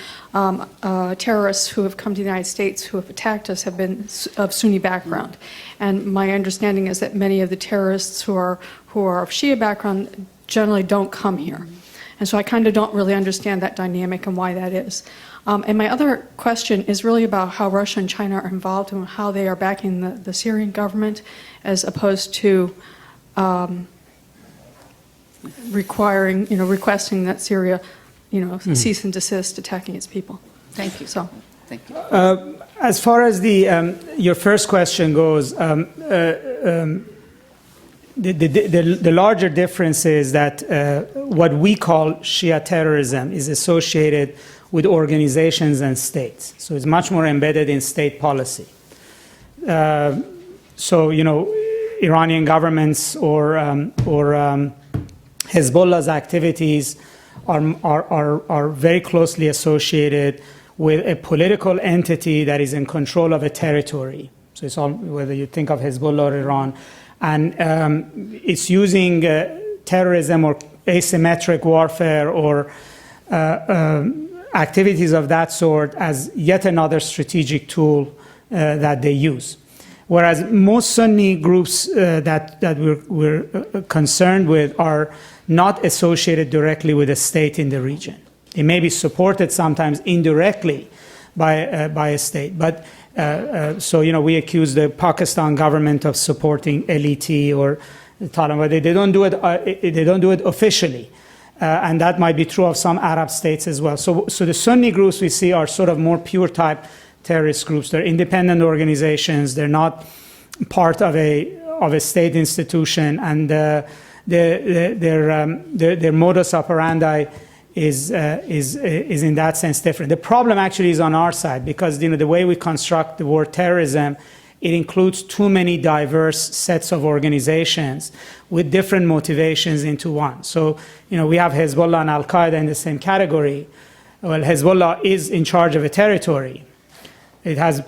terrorists who have come to the United States who have attacked us have been of Sunni background. And my understanding is that many of the terrorists who are of Shia background generally don't come here. And so I kind of don't really understand that dynamic and why that is. And my other question is really about how Russia and China are involved and how they are backing the Syrian government as opposed to requesting that Syria, cease and desist attacking its people. Thank you. So, thank you. As far as your first question goes, the larger difference is that what we call Shia terrorism is associated with organizations and states. So it's much more embedded in state policy. Iranian governments or Hezbollah's activities are very closely associated with a political entity that is in control of a territory. So it's all, whether you think of Hezbollah or Iran. And it's using terrorism or asymmetric warfare or activities of that sort as yet another strategic tool that they use. Whereas most Sunni groups that we're concerned with are not associated directly with a state in the region. They may be supported sometimes indirectly by a state. But we accuse the Pakistan government of supporting LET or the Taliban, but they don't do it. They don't do it officially, and that might be true of some Arab states as well. So the Sunni groups we see are sort of more pure type terrorist groups. They're independent organizations. They're not part of a state institution, and their modus operandi is in that sense different. The problem actually is on our side because the way we construct the word terrorism, it includes too many diverse sets of organizations with different motivations into one. So we have Hezbollah and Al Qaeda in the same category. Well, Hezbollah is in charge of a territory. It has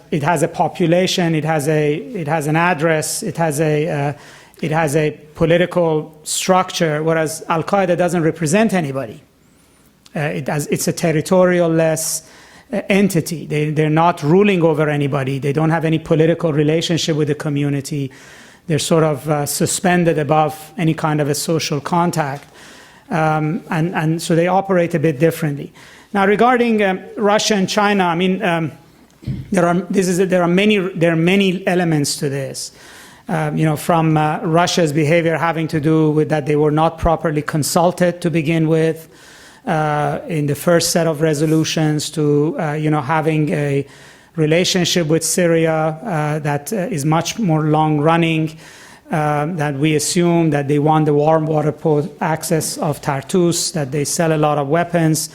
a population. It has an address. It has a political structure. Whereas Al Qaeda doesn't represent anybody. It's a territorial-less entity. They're not ruling over anybody. They don't have any political relationship with the community. They're sort of suspended above any kind of a social contact. And so they operate a bit differently. Now, regarding Russia and China, I mean, there are many elements to this. From Russia's behavior having to do with that they were not properly consulted to begin with, in the first set of resolutions, to having a relationship with Syria that is much more long-running, that we assume that they want the warm water port access of Tartus, that they sell a lot of weapons,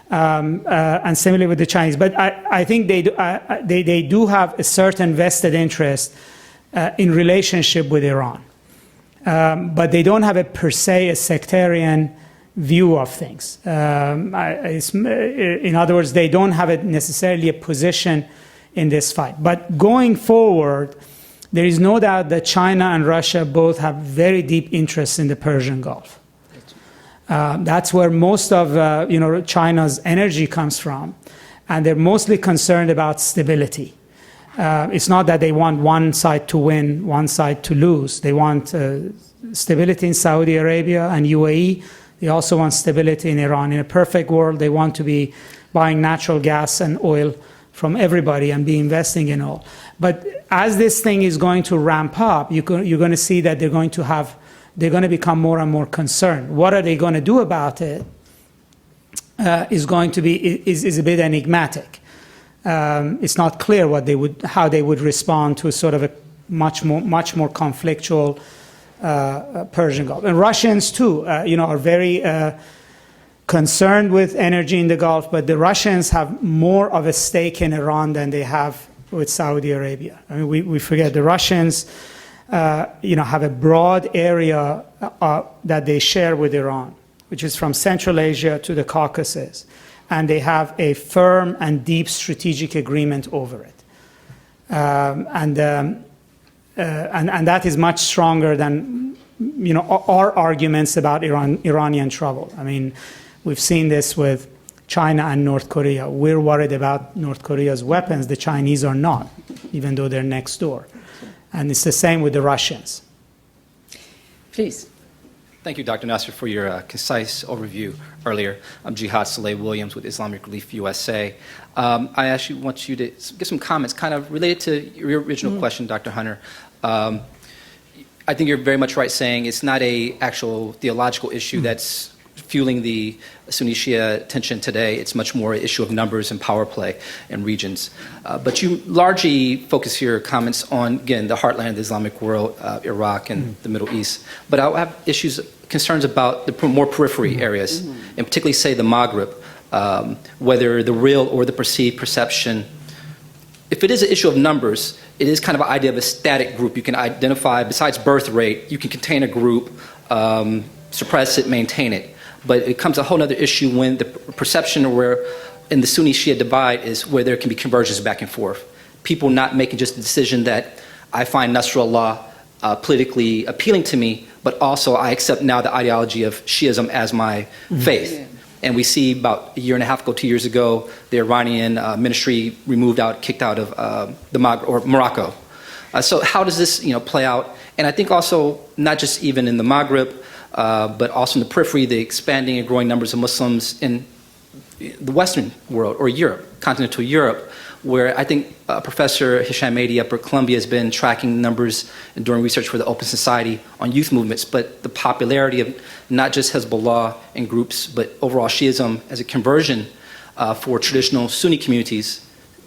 and similarly with the Chinese. But I think they do have a certain vested interest in relationship with Iran. But they don't have per se a sectarian view of things. In other words, they don't have necessarily a position in this fight. But going forward, there is no doubt that China and Russia both have very deep interests in the Persian Gulf. That's where most of China's energy comes from, and they're mostly concerned about stability. It's not that they want one side to win, one side to lose. They want stability in Saudi Arabia and UAE. They also want stability in Iran. In a perfect world, they want to be buying natural gas and oil from everybody and be investing in oil. But as this thing is going to ramp up, you're going to see that they're going to become more and more concerned. What are they going to do about it is a bit enigmatic. It's not clear how they would respond to sort of a much more conflictual Persian Gulf. And Russians too, are very concerned with energy in the Gulf, but the Russians have more of a stake in Iran than they have with Saudi Arabia. I mean, we forget the Russians, have a broad area that they share with Iran, which is from Central Asia to the Caucasus, and they have a firm and deep strategic agreement over it, and that is much stronger than our arguments about Iranian trouble. I mean, we've seen this with China and North Korea. We're worried about North Korea's weapons. The Chinese are not, even though they're next door. And it's the same with the Russians. Please. Thank you, Dr. Nasr, for your concise overview earlier. I'm Jihad Saleh Williams with Islamic Relief USA. I actually want you to give some comments kind of related to your original question, Dr. Hunter. I think you're very much right saying it's not an actual theological issue that's fueling the Sunni-Shia tension today. It's much more an issue of numbers and power play in regions. But you largely focus your comments on, again, the heartland of the Islamic world, Iraq and the Middle East. But I have concerns about the more periphery areas, and particularly, say, the Maghreb, whether the real or the perceived perception. If it is an issue of numbers, it is kind of an idea of a static group. You can identify, besides birth rate, you can contain a group, suppress it, maintain it. But it comes a whole other issue when the perception where in the Sunni-Shia divide is where there can be conversions back and forth. People not making just the decision that I find Nasrallah politically appealing to me, but also I accept now the ideology of Shiism as my faith. Yeah. And we see about a year and a half ago, 2 years ago, the Iranian ministry kicked out of Morocco. So how does this play out? And I think also not just even in the Maghreb, but also in the periphery, the expanding and growing numbers of Muslims in the Western world or Europe, continental Europe, where I think Professor Hisham Mehdi up at Columbia has been tracking numbers and doing research for the Open Society on youth movements, but the popularity of not just Hezbollah and groups, but overall Shiism as a conversion for traditional Sunni communities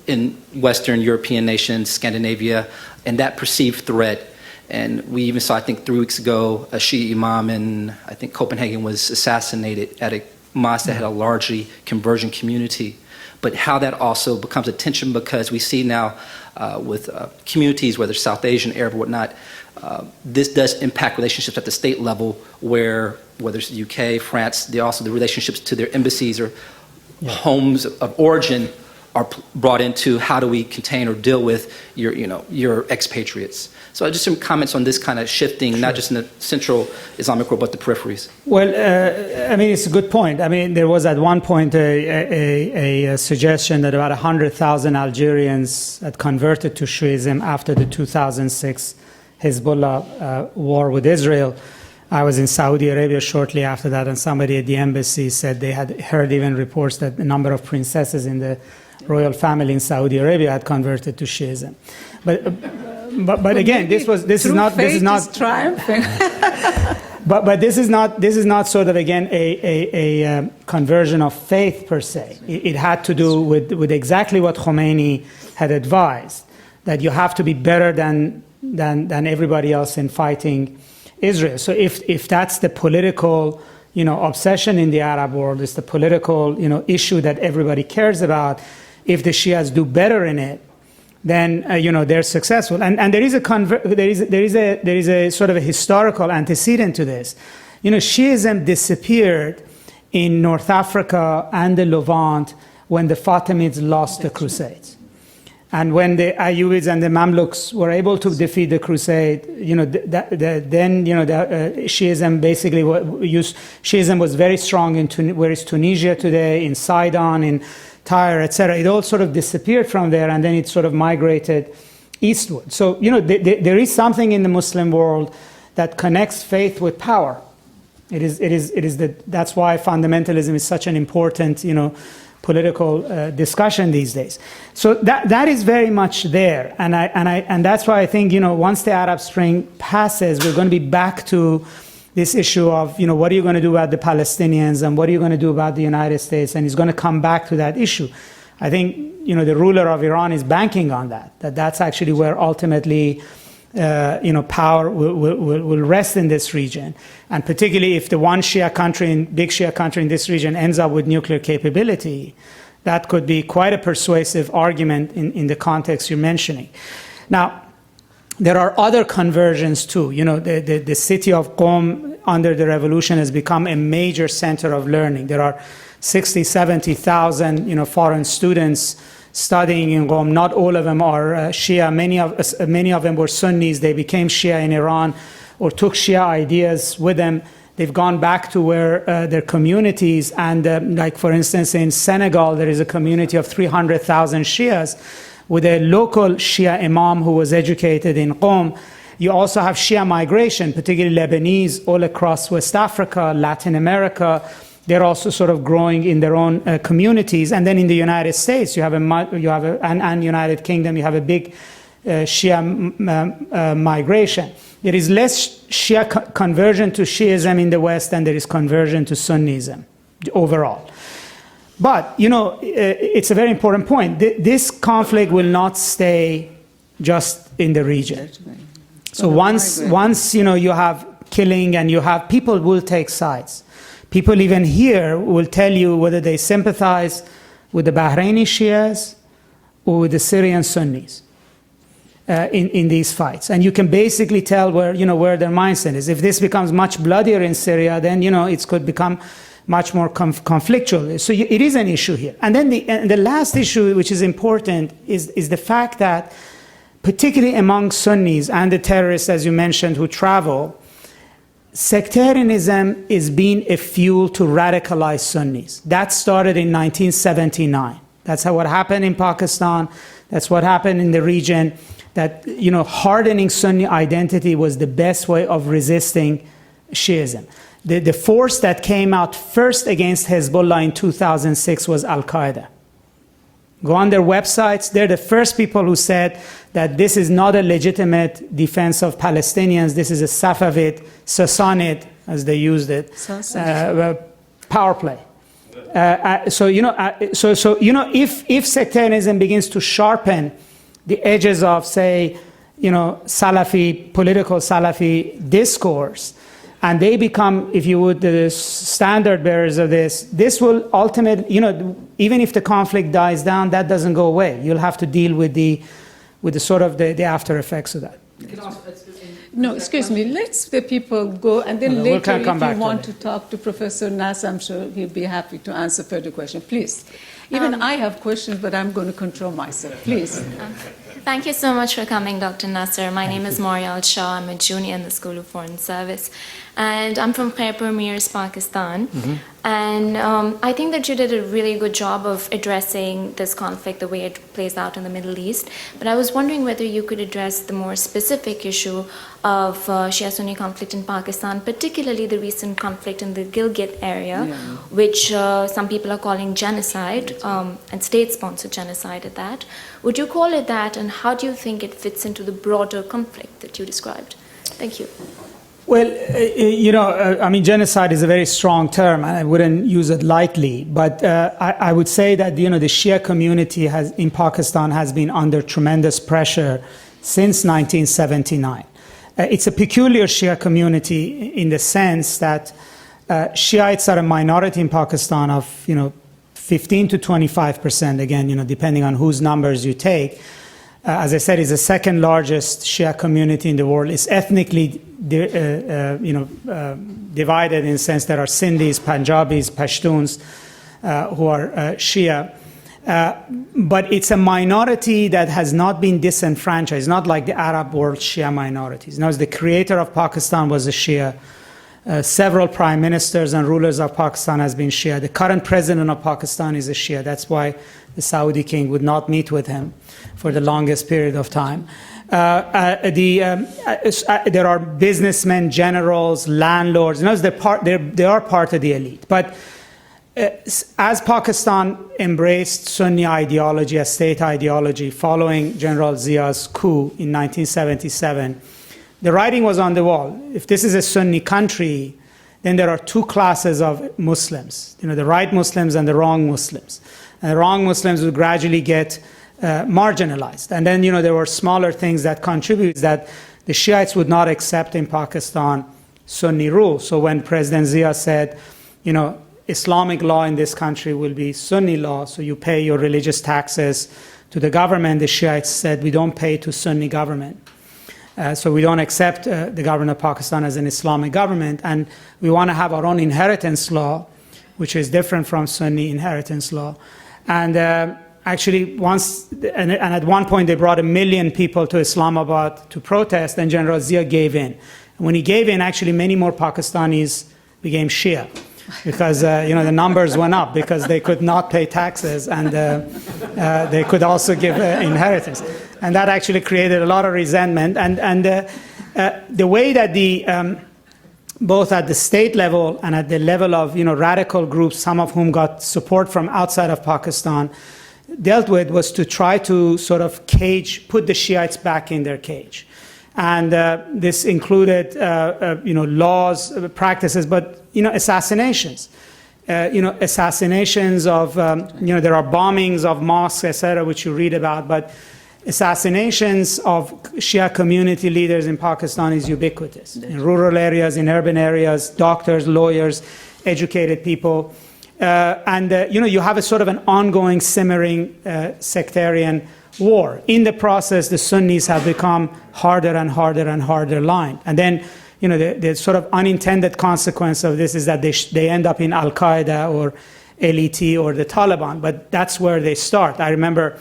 in Western European nations, Scandinavia, and that perceived threat. And we even saw, I think 3 weeks ago, a Shia imam in, I think, Copenhagen was assassinated at a mosque that had a largely conversion community. But how that also becomes a tension because we see now with communities, whether South Asian, Arab, or whatnot, this does impact relationships at the state level where, whether it's the UK, France, the relationships to their embassies or homes of origin are brought into how do we contain or deal with your expatriates. So just some comments on this kind of shifting, not just in the central Islamic world, but the peripheries. Well, I mean, it's a good point. I mean, there was at one point a suggestion that about 100,000 Algerians had converted to Shiism after the 2006 Hezbollah war with Israel. I was in Saudi Arabia shortly after that, and somebody at the embassy said they had heard even reports that the number of princesses in the royal family in Saudi Arabia had converted to Shiism. But again, this is not triumphing. but this is not sort of again a conversion of faith per se. It had to do with exactly what Khomeini had advised, that you have to be better than everybody else in fighting Israel. So if that's the political, obsession in the Arab world, it's the political, issue that everybody cares about, if the Shias do better in it, then they're successful. And there is a sort of a historical antecedent to this. Shiism disappeared in North Africa and the Levant when the Fatimids lost the Crusades. And when the Ayyubids and the Mamluks were able to defeat the Crusade, Shiism basically Shiism was very strong in where is Tunisia today, in Sidon, in Tyre, etc. It all sort of disappeared from there, and then it sort of migrated eastward. So, there is something in the Muslim world that connects faith with power. That's why fundamentalism is such an important, political discussion these days. So that is very much there, and that's why I think once the Arab Spring passes, we're going to be back to this issue of what are you going to do about the Palestinians and what are you going to do about the United States, and it's going to come back to that issue. I think the ruler of Iran is banking on that's actually where ultimately power will rest in this region, and particularly if the one big Shia country in this region ends up with nuclear capability, that could be quite a persuasive argument in the context you're mentioning. Now, there are other conversions too. The city of Qom under the revolution has become a major center of learning. There are 60, 70,000 foreign students studying in Qom. Not all of them are Shia. Many of them were Sunnis. They became Shia in Iran or took Shia ideas with them. They've gone back to where their communities, and like for instance in Senegal, there is a community of 300,000 Shias with a local Shia imam who was educated in Qom. You also have Shia migration, particularly Lebanese, all across West Africa, Latin America. They're also sort of growing in their own communities. And then in the United States, and United Kingdom, you have a big Shia migration. There is less Shia conversion to Shiism in the West than there is conversion to Sunnism overall. But, it's a very important point. This conflict will not stay just in the region. So once you have killing and you have people will take sides. People even here will tell you whether they sympathize with the Bahraini Shias or with the Syrian Sunnis in these fights. And you can basically tell where their mindset is. If this becomes much bloodier in Syria, then, it could become much more conflictual. So it is an issue here. And then the last issue, which is important, is the fact that, particularly among Sunnis and the terrorists, as you mentioned, who travel, sectarianism is being a fuel to radicalize Sunnis. That started in 1979. That's what happened in Pakistan. That's what happened in the region. That, hardening Sunni identity was the best way of resisting Shiism. The force that came out first against Hezbollah in 2006 was Al-Qaeda. Go on their websites. They're the first people who said that this is not a legitimate defense of Palestinians. This is a Safavid, Sassanid, as they used it, power play. If sectarianism begins to sharpen the edges of, say, Salafi, political Salafi discourse, and they become, if you would, the standard bearers of this will ultimately, even if the conflict dies down, that doesn't go away. You'll have to deal with the sort of the after effects of that. No, excuse me. Let's the people go, and then later, if you want to talk to Professor Nasr, I'm sure he'll be happy to answer further questions. Please. Even I have questions, but I'm going to control myself. Please. Thank you so much for coming, Dr. Nasr. My name is Marial Shah. I'm a junior in the School of Foreign Service. And I'm from Khairpur Mirs, Pakistan. Mm-hmm. And I think that you did a really good job of addressing this conflict the way it plays out in the Middle East. But I was wondering whether you could address the more specific issue of Shia-Sunni conflict in Pakistan, particularly the recent conflict in the Gilgit area, which some people are calling genocide, and state-sponsored genocide at that. Would you call it that, and how do you think it fits into the broader conflict that you described? Thank you. Well, I mean, genocide is a very strong term, and I wouldn't use it lightly. But I would say that, the Shia community in Pakistan has been under tremendous pressure since 1979. It's a peculiar Shia community in the sense that Shiites are a minority in Pakistan of, 15 to 25%, again, depending on whose numbers you take. As I said, it's the second largest Shia community in the world. It's ethnically, divided in the sense there are Sindhis, Punjabis, Pashtuns who are Shia. But it's a minority that has not been disenfranchised, not like the Arab world Shia minorities. Now, the creator of Pakistan was a Shia. Several prime ministers and rulers of Pakistan has been Shia. The current president of Pakistan is a Shia. That's why the Saudi king would not meet with him for the longest period of time. There are businessmen, generals, landlords. They are part of the elite. But as Pakistan embraced Sunni ideology as state ideology following General Zia's coup in 1977, the writing was on the wall. If this is a Sunni country, then there are two classes of Muslims, the right Muslims and the wrong Muslims. And the wrong Muslims would gradually get marginalized. And then, there were smaller things that contribute that the Shiites would not accept in Pakistan Sunni rule. So when President Zia said, Islamic law in this country will be Sunni law, so you pay your religious taxes to the government, the Shiites said, we don't pay to Sunni government. So we don't accept the government of Pakistan as an Islamic government, and we want to have our own inheritance law, which is different from Sunni inheritance law. And actually, at one point, they brought 1 million people to Islamabad to protest, and General Zia gave in. And when he gave in, actually, many more Pakistanis became Shia, because the numbers went up because they could not pay taxes, and they could also give inheritance. And that actually created a lot of resentment. And the way that both at the state level and at the level of radical groups, some of whom got support from outside of Pakistan, dealt with was to try to sort of put the Shiites back in their cage. And this included laws, practices, but assassinations. Assassinations of there are bombings of mosques, etc., which you read about, but assassinations of Shia community leaders in Pakistan is ubiquitous. In rural areas, in urban areas, doctors, lawyers, educated people. You have a sort of an ongoing simmering sectarian war. In the process, the Sunnis have become harder and harder and harder lined. And then, the sort of unintended consequence of this is that they end up in Al-Qaeda or LET or the Taliban. But that's where they start. I remember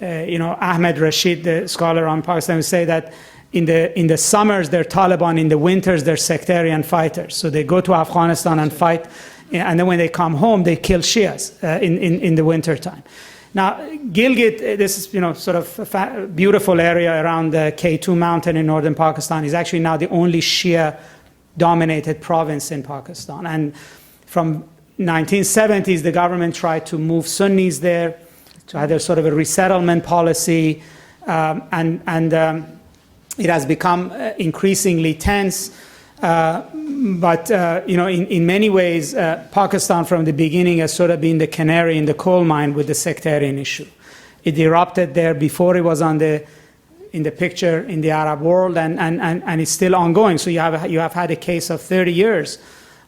Ahmed Rashid, the scholar on Pakistan, would say that in the summers they're Taliban, in the winters they're sectarian fighters. So they go to Afghanistan and fight, and then when they come home they kill Shias in the wintertime. Now Gilgit, this is sort of a beautiful area around the K2 mountain in northern Pakistan, is actually now the only Shia-dominated province in Pakistan. And from 1970s the government tried to move Sunnis there, to have a sort of a resettlement policy, and it has become increasingly tense. But in many ways, Pakistan from the beginning has sort of been the canary in the coal mine with the sectarian issue. It erupted there before it was in the picture in the Arab world, and it's still ongoing. So you have had a case of 30 years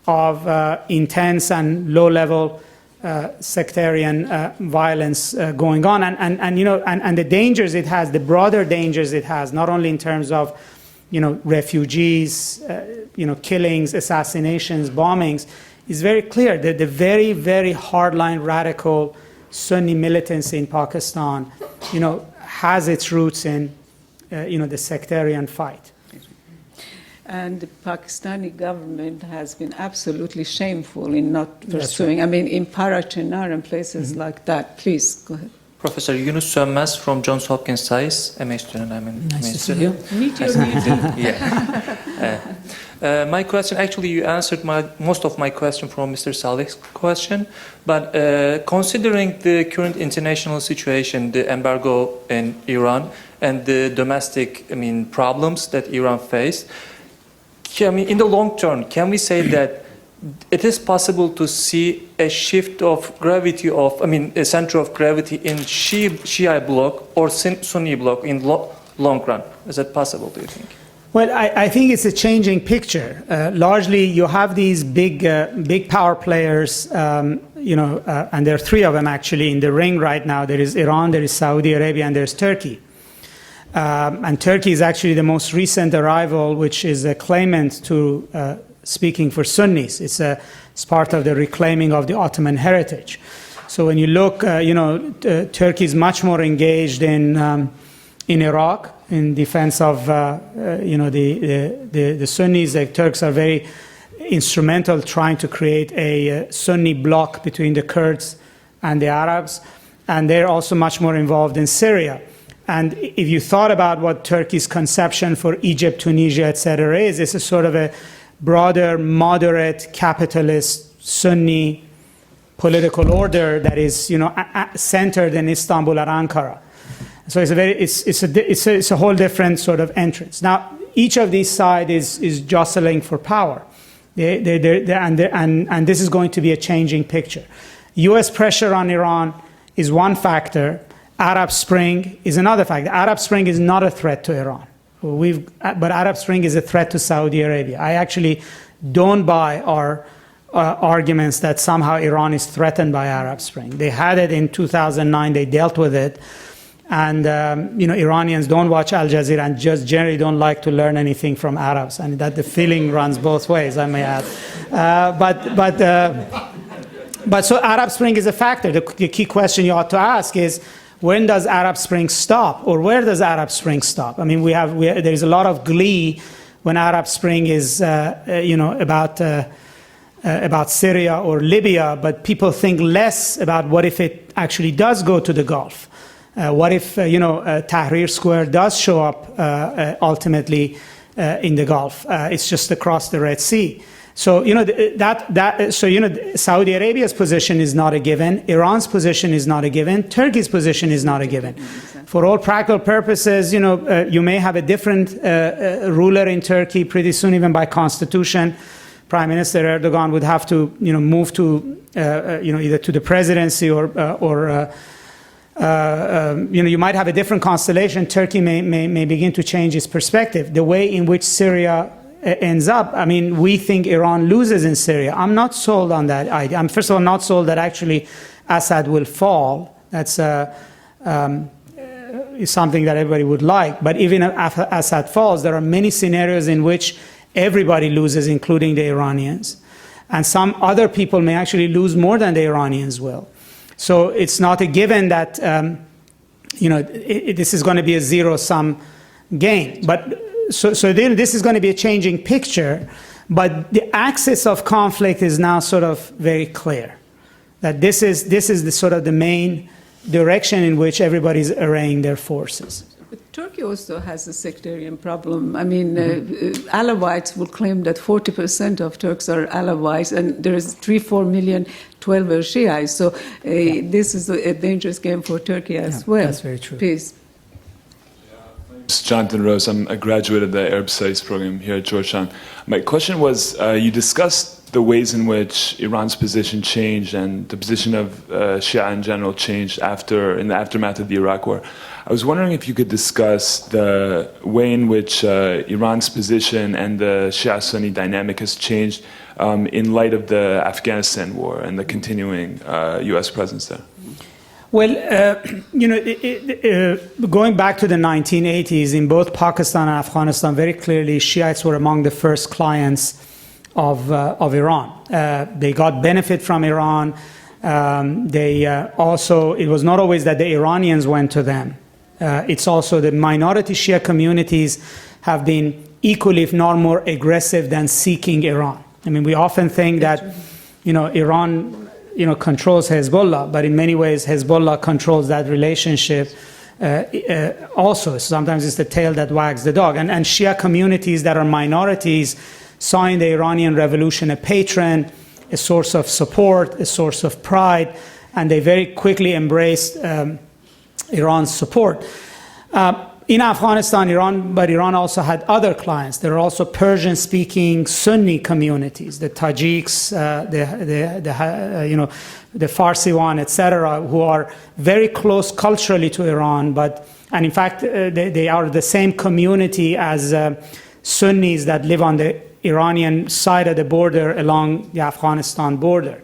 of intense and low-level sectarian violence going on, and the dangers it has, the broader dangers it has, not only in terms of refugees, killings, assassinations, bombings, is very clear. That the very, very hardline radical Sunni militancy in Pakistan, has its roots in the sectarian fight. And the Pakistani government has been absolutely shameful in not pursuing. Right. I mean, in Parachinar and places like that. Please, go ahead. Professor Yunus Sönmez from Johns Hopkins SAIS, MA student. Nice to see you. Meet your Yeah. My question, actually, you answered most of my question from Mr. Saleh's question. But considering the current international situation, the embargo in Iran, and the domestic, problems that Iran faced, Yeah, I mean, in the long term, can we say that it is possible to see a shift of gravity a center of gravity in Shia bloc or Sunni bloc in long run? Is that possible, do you think? Well, I think it's a changing picture. Largely, you have these big power players, and there are three of them actually in the ring right now. There is Iran, there is Saudi Arabia, and there's Turkey. And Turkey is actually the most recent arrival, which is a claimant to speaking for Sunnis. It's part of the reclaiming of the Ottoman heritage. So when you look, Turkey is much more engaged in Iraq in defense of the Sunnis. The Turks are very instrumental trying to create a Sunni bloc between the Kurds and the Arabs, and they're also much more involved in Syria. And if you thought about what Turkey's conception for Egypt, Tunisia, etc. is, it's a sort of a broader, moderate, capitalist, Sunni political order that is, centered in Istanbul and Ankara. So it's a whole different sort of entrance. Now, each of these sides is jostling for power, and this is going to be a changing picture. U.S. pressure on Iran is one factor. Arab Spring is another factor. Arab Spring is not a threat to Iran, but Arab Spring is a threat to Saudi Arabia. I actually don't buy our arguments that somehow Iran is threatened by Arab Spring. They had it in 2009. They dealt with it. And, Iranians don't watch Al Jazeera and just generally don't like to learn anything from Arabs. And that the feeling runs both ways, I may add. But so Arab Spring is a factor. The key question you ought to ask is, when does Arab Spring stop? Or where does Arab Spring stop? I mean, there is a lot of glee when Arab Spring is, about Syria or Libya, but people think less about what if it actually does go to the Gulf. What if, Tahrir Square does show up ultimately in the Gulf? It's just across the Red Sea. So, Saudi Arabia's position is not a given. Iran's position is not a given. Turkey's position is not a given. For all practical purposes, you may have a different ruler in Turkey pretty soon, even by constitution. Prime Minister Erdogan would have to, move to, either to the presidency or you might have a different constellation. Turkey may begin to change its perspective. The way in which Syria ends up, I mean, we think Iran loses in Syria. I'm not sold on that idea. I'm first of all not sold that actually Assad will fall. That's is something that everybody would like. But even if Assad falls, there are many scenarios in which everybody loses, including the Iranians. And some other people may actually lose more than the Iranians will. So it's not a given that, this is going to be a zero-sum game. But so then this is going to be a changing picture. But the axis of conflict is now sort of very clear. That this is the sort of the main direction in which everybody's arraying their forces. But Turkey also has a sectarian problem. I mean, Alawites will claim that 40% of Turks are Alawites, and there is 3-4 million 12 are Shiites. So this is a dangerous game for Turkey as well. That's very true. Please. It's Jonathan Rose. I'm a graduate of the Arab Studies program here at Georgetown. My question was, you discussed the ways in which Iran's position changed and the position of Shia in general changed in the aftermath of the Iraq War. I was wondering if you could discuss the way in which Iran's position and the Shia Sunni dynamic has changed in light of the Afghanistan war and the continuing U.S. presence there. Well, going back to the 1980s, in both Pakistan and Afghanistan, very clearly Shiites were among the first clients of Iran. They got benefit from Iran. It was not always that the Iranians went to them. It's also the minority Shia communities have been equally, if not more, aggressive than seeking Iran. I mean, we often think that, Iran, controls Hezbollah, but in many ways, Hezbollah controls that relationship also. Sometimes it's the tail that wags the dog. And Shia communities that are minorities saw in the Iranian revolution a patron, a source of support, a source of pride, and they very quickly embraced Iran's support. in Afghanistan, Iran also had other clients. There are also Persian-speaking Sunni communities, the Tajiks, the Farsi one, etc., who are very close culturally to Iran, and in fact, they are the same community as Sunnis that live on the Iranian side of the border along the Afghanistan border.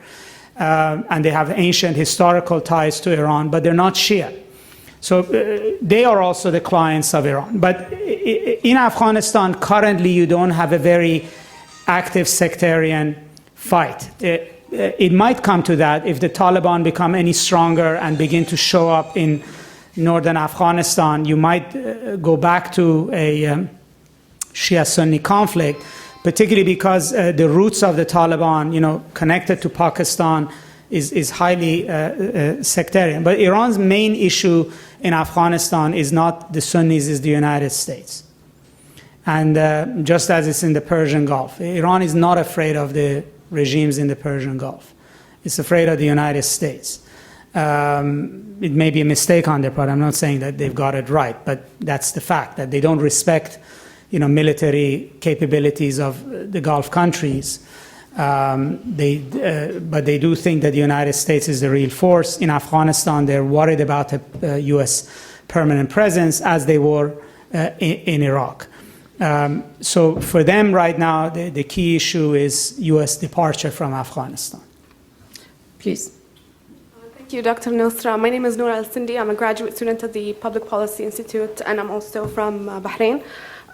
And they have ancient historical ties to Iran, but they're not Shia. So they are also the clients of Iran. But in Afghanistan, currently, you don't have a very active sectarian fight. It might come to that if the Taliban become any stronger and begin to show up in northern Afghanistan. You might go back to a Shia Sunni conflict, particularly because the roots of the Taliban, connected to Pakistan, is highly sectarian. But Iran's main issue in Afghanistan is not the Sunnis, is the United States. And just as it's in the Persian Gulf, Iran is not afraid of the regimes in the Persian Gulf. It's afraid of the United States. It may be a mistake on their part. I'm not saying that they've got it right, but that's the fact, that they don't respect military capabilities of the Gulf countries. But they do think that the United States is the real force. In Afghanistan, they're worried about a U.S. permanent presence, as they were in Iraq. So for them right now, the key issue is U.S. departure from Afghanistan. Please. Thank you, Dr. Nasr. My name is Noor Al-Sindi. I'm a graduate student at the Public Policy Institute, and I'm also from Bahrain.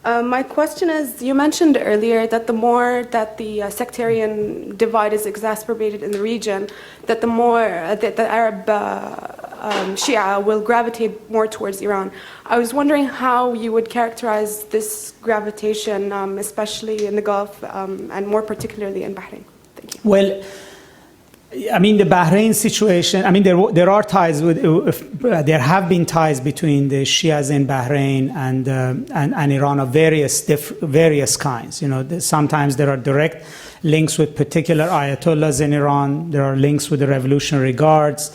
My question is, you mentioned earlier that the more that the sectarian divide is exacerbated in the region, that the more that the Arab Shia will gravitate more towards Iran. I was wondering how you would characterize this gravitation, especially in the Gulf and more particularly in Bahrain. Thank you. Well, I mean, the Bahrain situation, I mean, there are ties there have been ties between the Shias in Bahrain and Iran of various kinds. Sometimes there are direct links with particular ayatollahs in Iran. There are links with the Revolutionary Guards.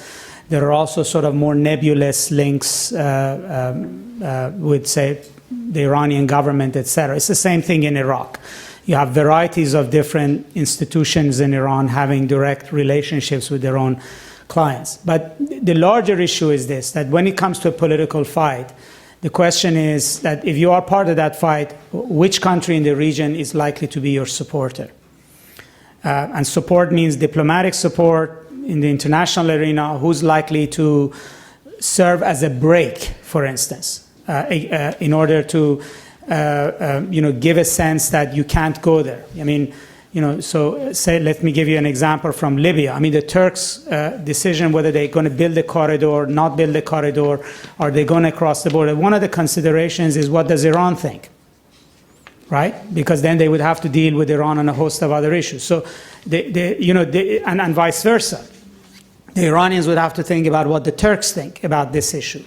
There are also sort of more nebulous links with, say, the Iranian government, etc. It's the same thing in Iraq. You have varieties of different institutions in Iran having direct relationships with their own clients. But the larger issue is this, that when it comes to a political fight, the question is that if you are part of that fight, which country in the region is likely to be your supporter? And support means diplomatic support in the international arena. Who's likely to serve as a brake, for instance, in order to give a sense that you can't go there. I mean, so let me give you an example from Libya. I mean, the Turks' decision whether they're going to build a corridor, not build a corridor, are they going to cross the border? One of the considerations is, what does Iran think? Right? Because then they would have to deal with Iran on a host of other issues. So, and vice versa. The Iranians would have to think about what the Turks think about this issue.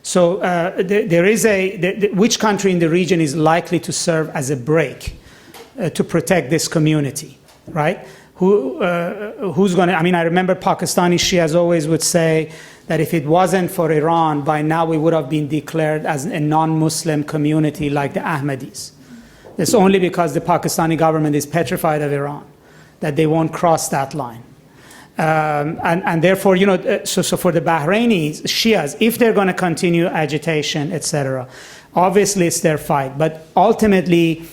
So there is which country in the region is likely to serve as a brake to protect this community, right? Who's going to, I mean, I remember Pakistani Shias always would say that if it wasn't for Iran, by now we would have been declared as a non-Muslim community like the Ahmadis. It's only because the Pakistani government is petrified of Iran that they won't cross that line. And therefore, so for the Bahrainis, Shias, if they're going to continue agitation, etc., obviously it's their fight. But ultimately,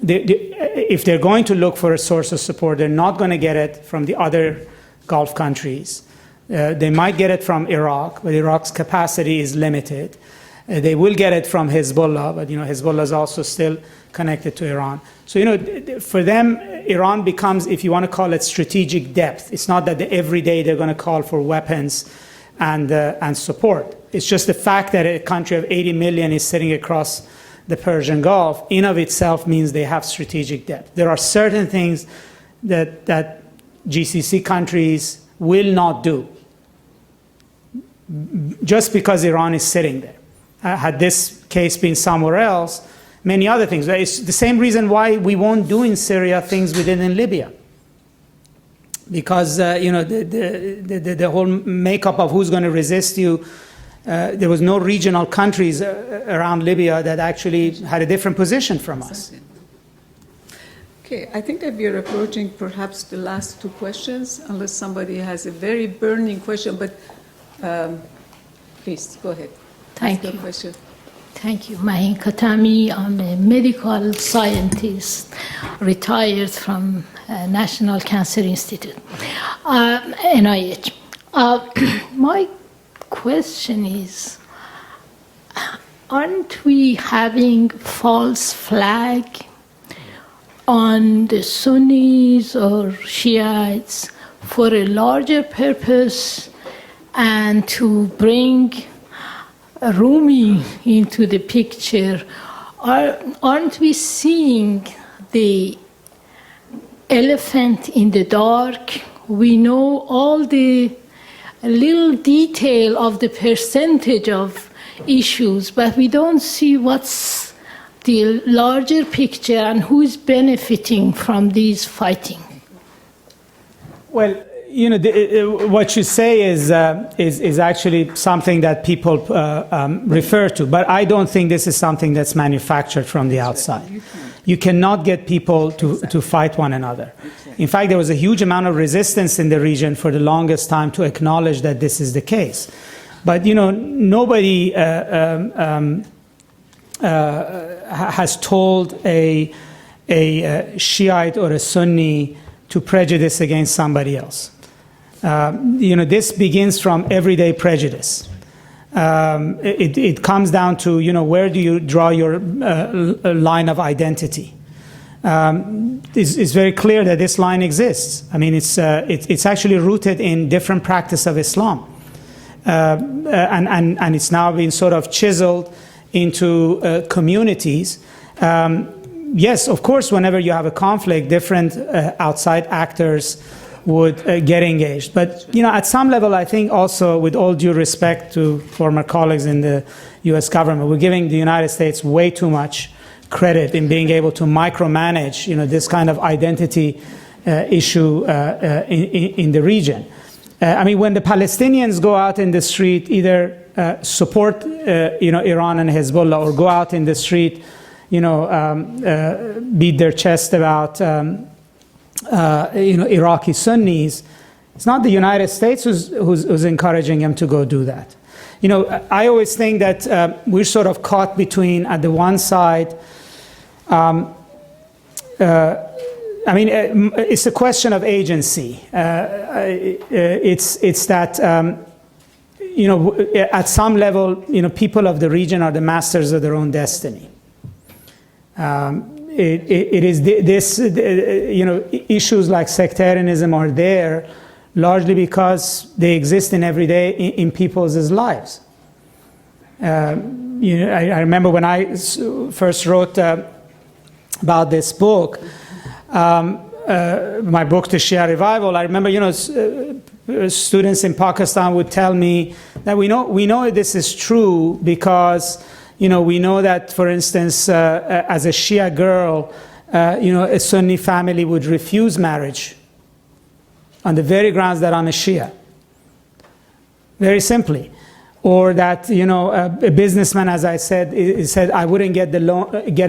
if they're going to look for a source of support, they're not going to get it from the other Gulf countries. They might get it from Iraq, but Iraq's capacity is limited. They will get it from Hezbollah, but Hezbollah is also still connected to Iran. So for them, Iran becomes, if you want to call it, strategic depth. It's not that every day they're going to call for weapons and support. It's just the fact that a country of 80 million is sitting across the Persian Gulf in of itself means they have strategic depth. There are certain things that GCC countries will not do just because Iran is sitting there. Had this case been somewhere else, many other things. It's the same reason why we won't do in Syria things we did in Libya. Because the whole makeup of who's going to resist you There was no regional countries around Libya that actually had a different position from us. Okay, I think that we are approaching perhaps the last two questions, unless somebody has a very burning question, but please, go ahead. Thank Ask you. your question. Thank you. Mahin Khatami, I'm a medical scientist, retired from National Cancer Institute, NIH. My question is, aren't we having false flag on the Sunnis or Shiites for a larger purpose and to bring Rumi into the picture? Aren't we seeing the elephant in the dark? We know all the little detail of the percentage of issues, but we don't see what's the larger picture and who is benefiting from these fighting. Well, you know, what you say is actually something that people refer to, but I don't think this is something that's manufactured from the outside. You cannot get people to fight one another. In fact, there was a huge amount of resistance in the region for the longest time to acknowledge that this is the case. But, you know, nobody has told a Shiite or a Sunni to prejudice against somebody else. You know, this begins from everyday prejudice. It comes down to, you know, where do you draw your line of identity? It's very clear that this line exists. I mean, it's actually rooted in different practice of Islam. And it's now been sort of chiseled into communities. Yes, of course, whenever you have a conflict, different outside actors would get engaged. But, you know, at some level, I think also, with all due respect to former colleagues in the U.S. government, we're giving the United States way too much credit in being able to micromanage, you know, this kind of identity issue in the region. I mean, when the Palestinians go out in the street, either support, you know, Iran and Hezbollah, or go out in the street, you know, beat their chest about, you know, Iraqi Sunnis, it's not the United States who's encouraging them to go do that. You know, I always think that we're sort of caught between, at the one side, I mean, it's a question of agency. It's that, you know, at some level, you know, people of the region are the masters of their own destiny. It is this, you know, issues like sectarianism are there largely because they exist in every day in people's lives. You know, I remember when I first wrote about this book, my book, The Shia Revival, I remember, you know, students in Pakistan would tell me that we know this is true because, you know, we know that, for instance, as a Shia girl, you know, a Sunni family would refuse marriage on the very grounds that I'm a Shia. Very simply. Or that, you know, a businessman, as I said, said I wouldn't get a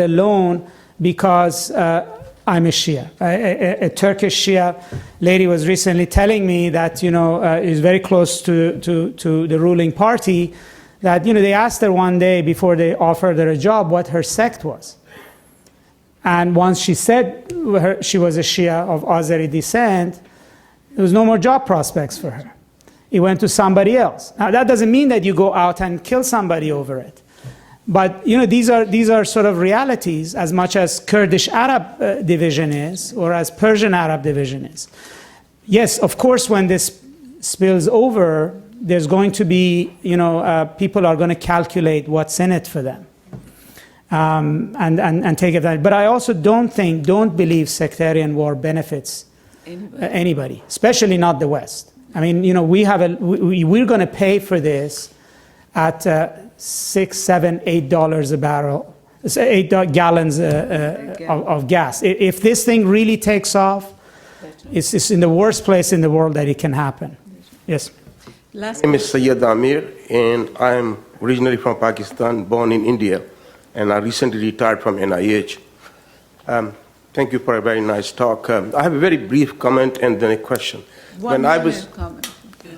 loan because I'm a Shia. A Turkish Shia lady was recently telling me that, you know, is very close to the ruling party, that, you know, they asked her one day before they offered her a job what her sect was. And once she said she was a Shia of Azeri descent, there was no more job prospects for her. It went to somebody else. Now, that doesn't mean that you go out and kill somebody over it. But, you know, these are sort of realities as much as Kurdish Arab division is, or as Persian Arab division is. Yes, of course, when this spills over, there's going to be, you know, people are going to calculate what's in it for them, and take advantage. But I also don't believe sectarian war benefits anybody, especially not the West. I mean, you know, we're going to pay for this at $6, $7, $8 a barrel, 8 gallons of gas. If this thing really takes off, it's in the worst place in the world that it can happen. Yes. My name is Sayyid Amir, and I'm originally from Pakistan, born in India, and I recently retired from NIH. Thank you for a very nice talk. I have a very brief comment and then a question. One minute comment.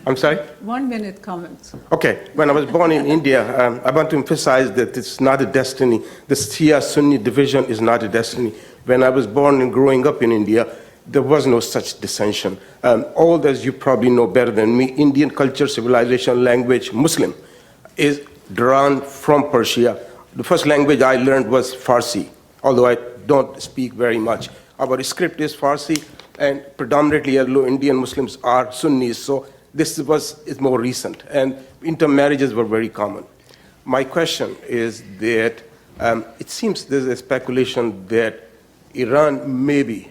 I'm sorry? 1 minute comment. Okay. When I was born in India, I want to emphasize that it's not a destiny. The Shia Sunni division is not a destiny. When I was born and growing up in India, there was no such dissension. All, as you probably know better than me, Indian culture, civilization, language, Muslim, is drawn from Persia. The first language I learned was Farsi, although I don't speak very much. Our script is Farsi, and predominantly Anglo-Indian Muslims are Sunnis, so this is more recent, and intermarriages were very common. My question is that it seems there's a speculation that Iran maybe,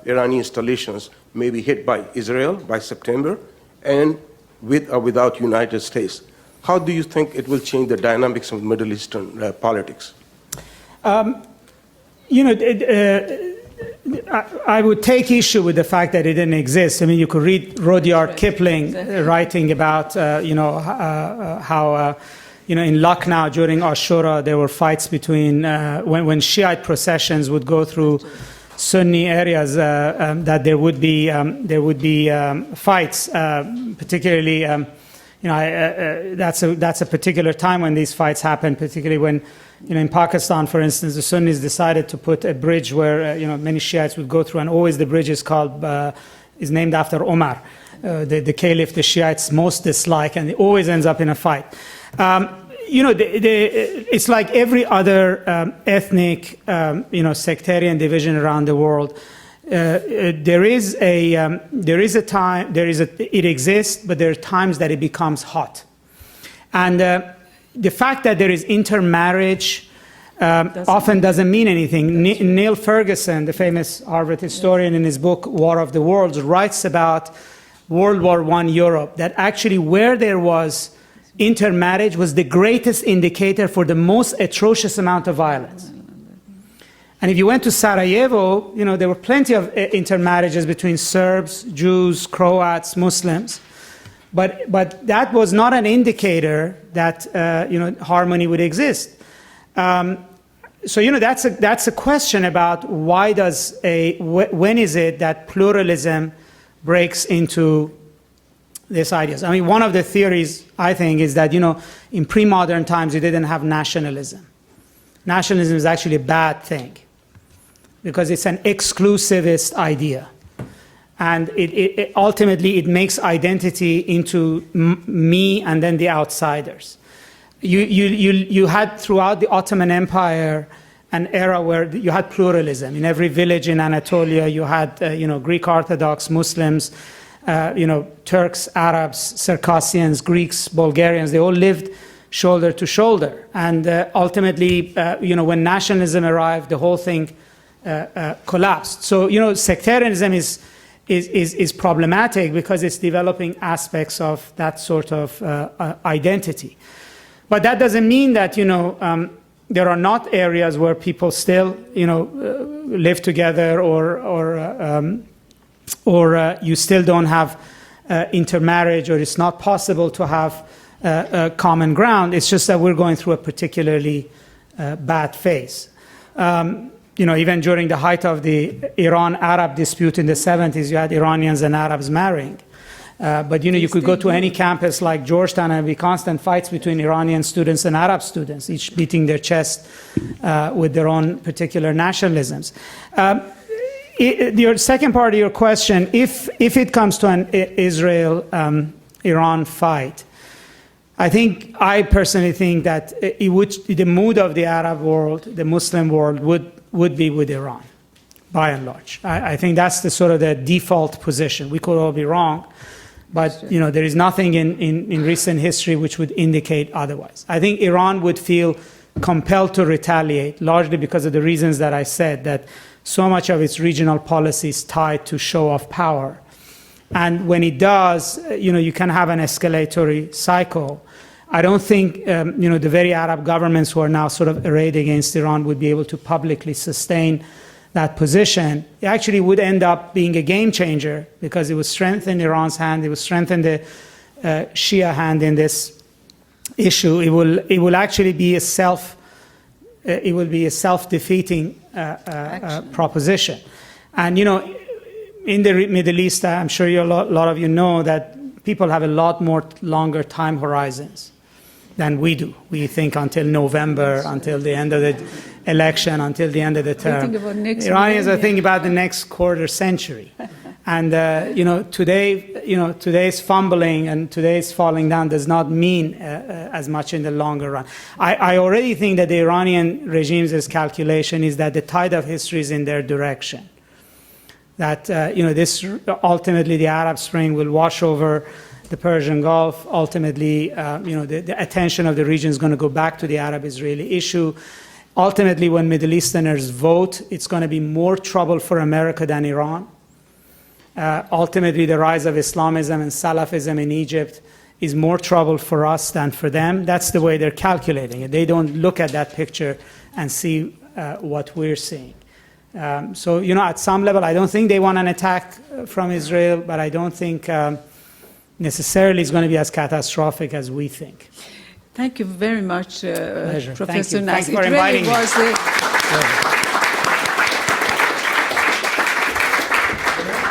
Iranian installations may be hit by Israel by September, and with or without United States. How do you think it will change the dynamics of Middle Eastern politics? I would take issue with the fact that it didn't exist. I mean, you could read Rudyard Kipling writing about, how, in Lucknow during Ashura, there were fights between, when Shiite processions would go through Sunni areas, that there would be fights, particularly, that's a particular time when these fights happen, particularly when, in Pakistan, for instance, the Sunnis decided to put a bridge where, many Shiites would go through, and always the bridge is named after Omar, the caliph the Shiites most dislike, and it always ends up in a fight. It's like every other ethnic, sectarian division around the world. It exists, but there are times that it becomes hot. And the fact that there is intermarriage often doesn't mean anything. Neil Ferguson, the famous Harvard historian, in his book War of the Worlds, writes about World War I Europe, that actually where there was intermarriage was the greatest indicator for the most atrocious amount of violence. And if you went to Sarajevo, there were plenty of intermarriages between Serbs, Jews, Croats, Muslims. But that was not an indicator that harmony would exist. So that's a question about when is it that pluralism breaks into these ideas. I mean, one of the theories, I think, is that in pre-modern times you didn't have nationalism. Nationalism is actually a bad thing because it's an exclusivist idea. And it ultimately, it makes identity into me and then the outsiders. You had throughout the Ottoman Empire an era where you had pluralism. In every village in Anatolia, you had Greek Orthodox, Muslims, Turks, Arabs, Circassians, Greeks, Bulgarians. They all lived shoulder to shoulder. And ultimately, when nationalism arrived, the whole thing collapsed. So, sectarianism is problematic because it's developing aspects of that sort of identity. But that doesn't mean that, there are not areas where people still, live together or you still don't have intermarriage, or it's not possible to have common ground. It's just that we're going through a particularly bad phase. Even during the height of the Iran-Arab dispute in the 70s, you had Iranians and Arabs marrying. But you could go to any campus like Georgetown and be constant fights between Iranian students and Arab students, each beating their chest with their own particular nationalisms. Your second part of your question, if it comes to an Israel-Iran fight, I personally think that the mood of the Arab world, the Muslim world, would be with Iran, by and large. I think that's the sort of the default position. We could all be wrong, but there is nothing in recent history which would indicate otherwise. I think Iran would feel compelled to retaliate, largely because of the reasons that I said, that so much of its regional policy is tied to show off power. And when it does, you can have an escalatory cycle. I don't think, the very Arab governments who are now sort of arrayed against Iran would be able to publicly sustain that position. It actually would end up being a game changer because it would strengthen Iran's hand, it would strengthen the Shia hand in this issue, it will actually be a self-defeating proposition. And in the Middle East, I'm sure a lot of you know that people have a lot more longer time horizons than we do. We think until November, until the end of the election, until the end of the term. Iranians are thinking about the next quarter century. And today's fumbling and today's falling down does not mean as much in the longer run. I already think that the Iranian regime's calculation is that the tide of history is in their direction. That this ultimately the Arab Spring will wash over the Persian Gulf. Ultimately, the attention of the region is going to go back to the Arab-Israeli issue. Ultimately, when Middle Easterners vote, it's going to be more trouble for America than Iran. Ultimately, the rise of Islamism and Salafism in Egypt is more trouble for us than for them. That's the way they're calculating it. They don't look at that picture and see what we're seeing. So, at some level, I don't think they want an attack from Israel, but I don't think necessarily it's going to be as catastrophic as we think. Thank you very much, Professor Nasr. Thanks for inviting me.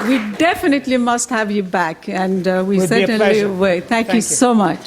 We definitely must have you back, and we certainly will. Thank you so much.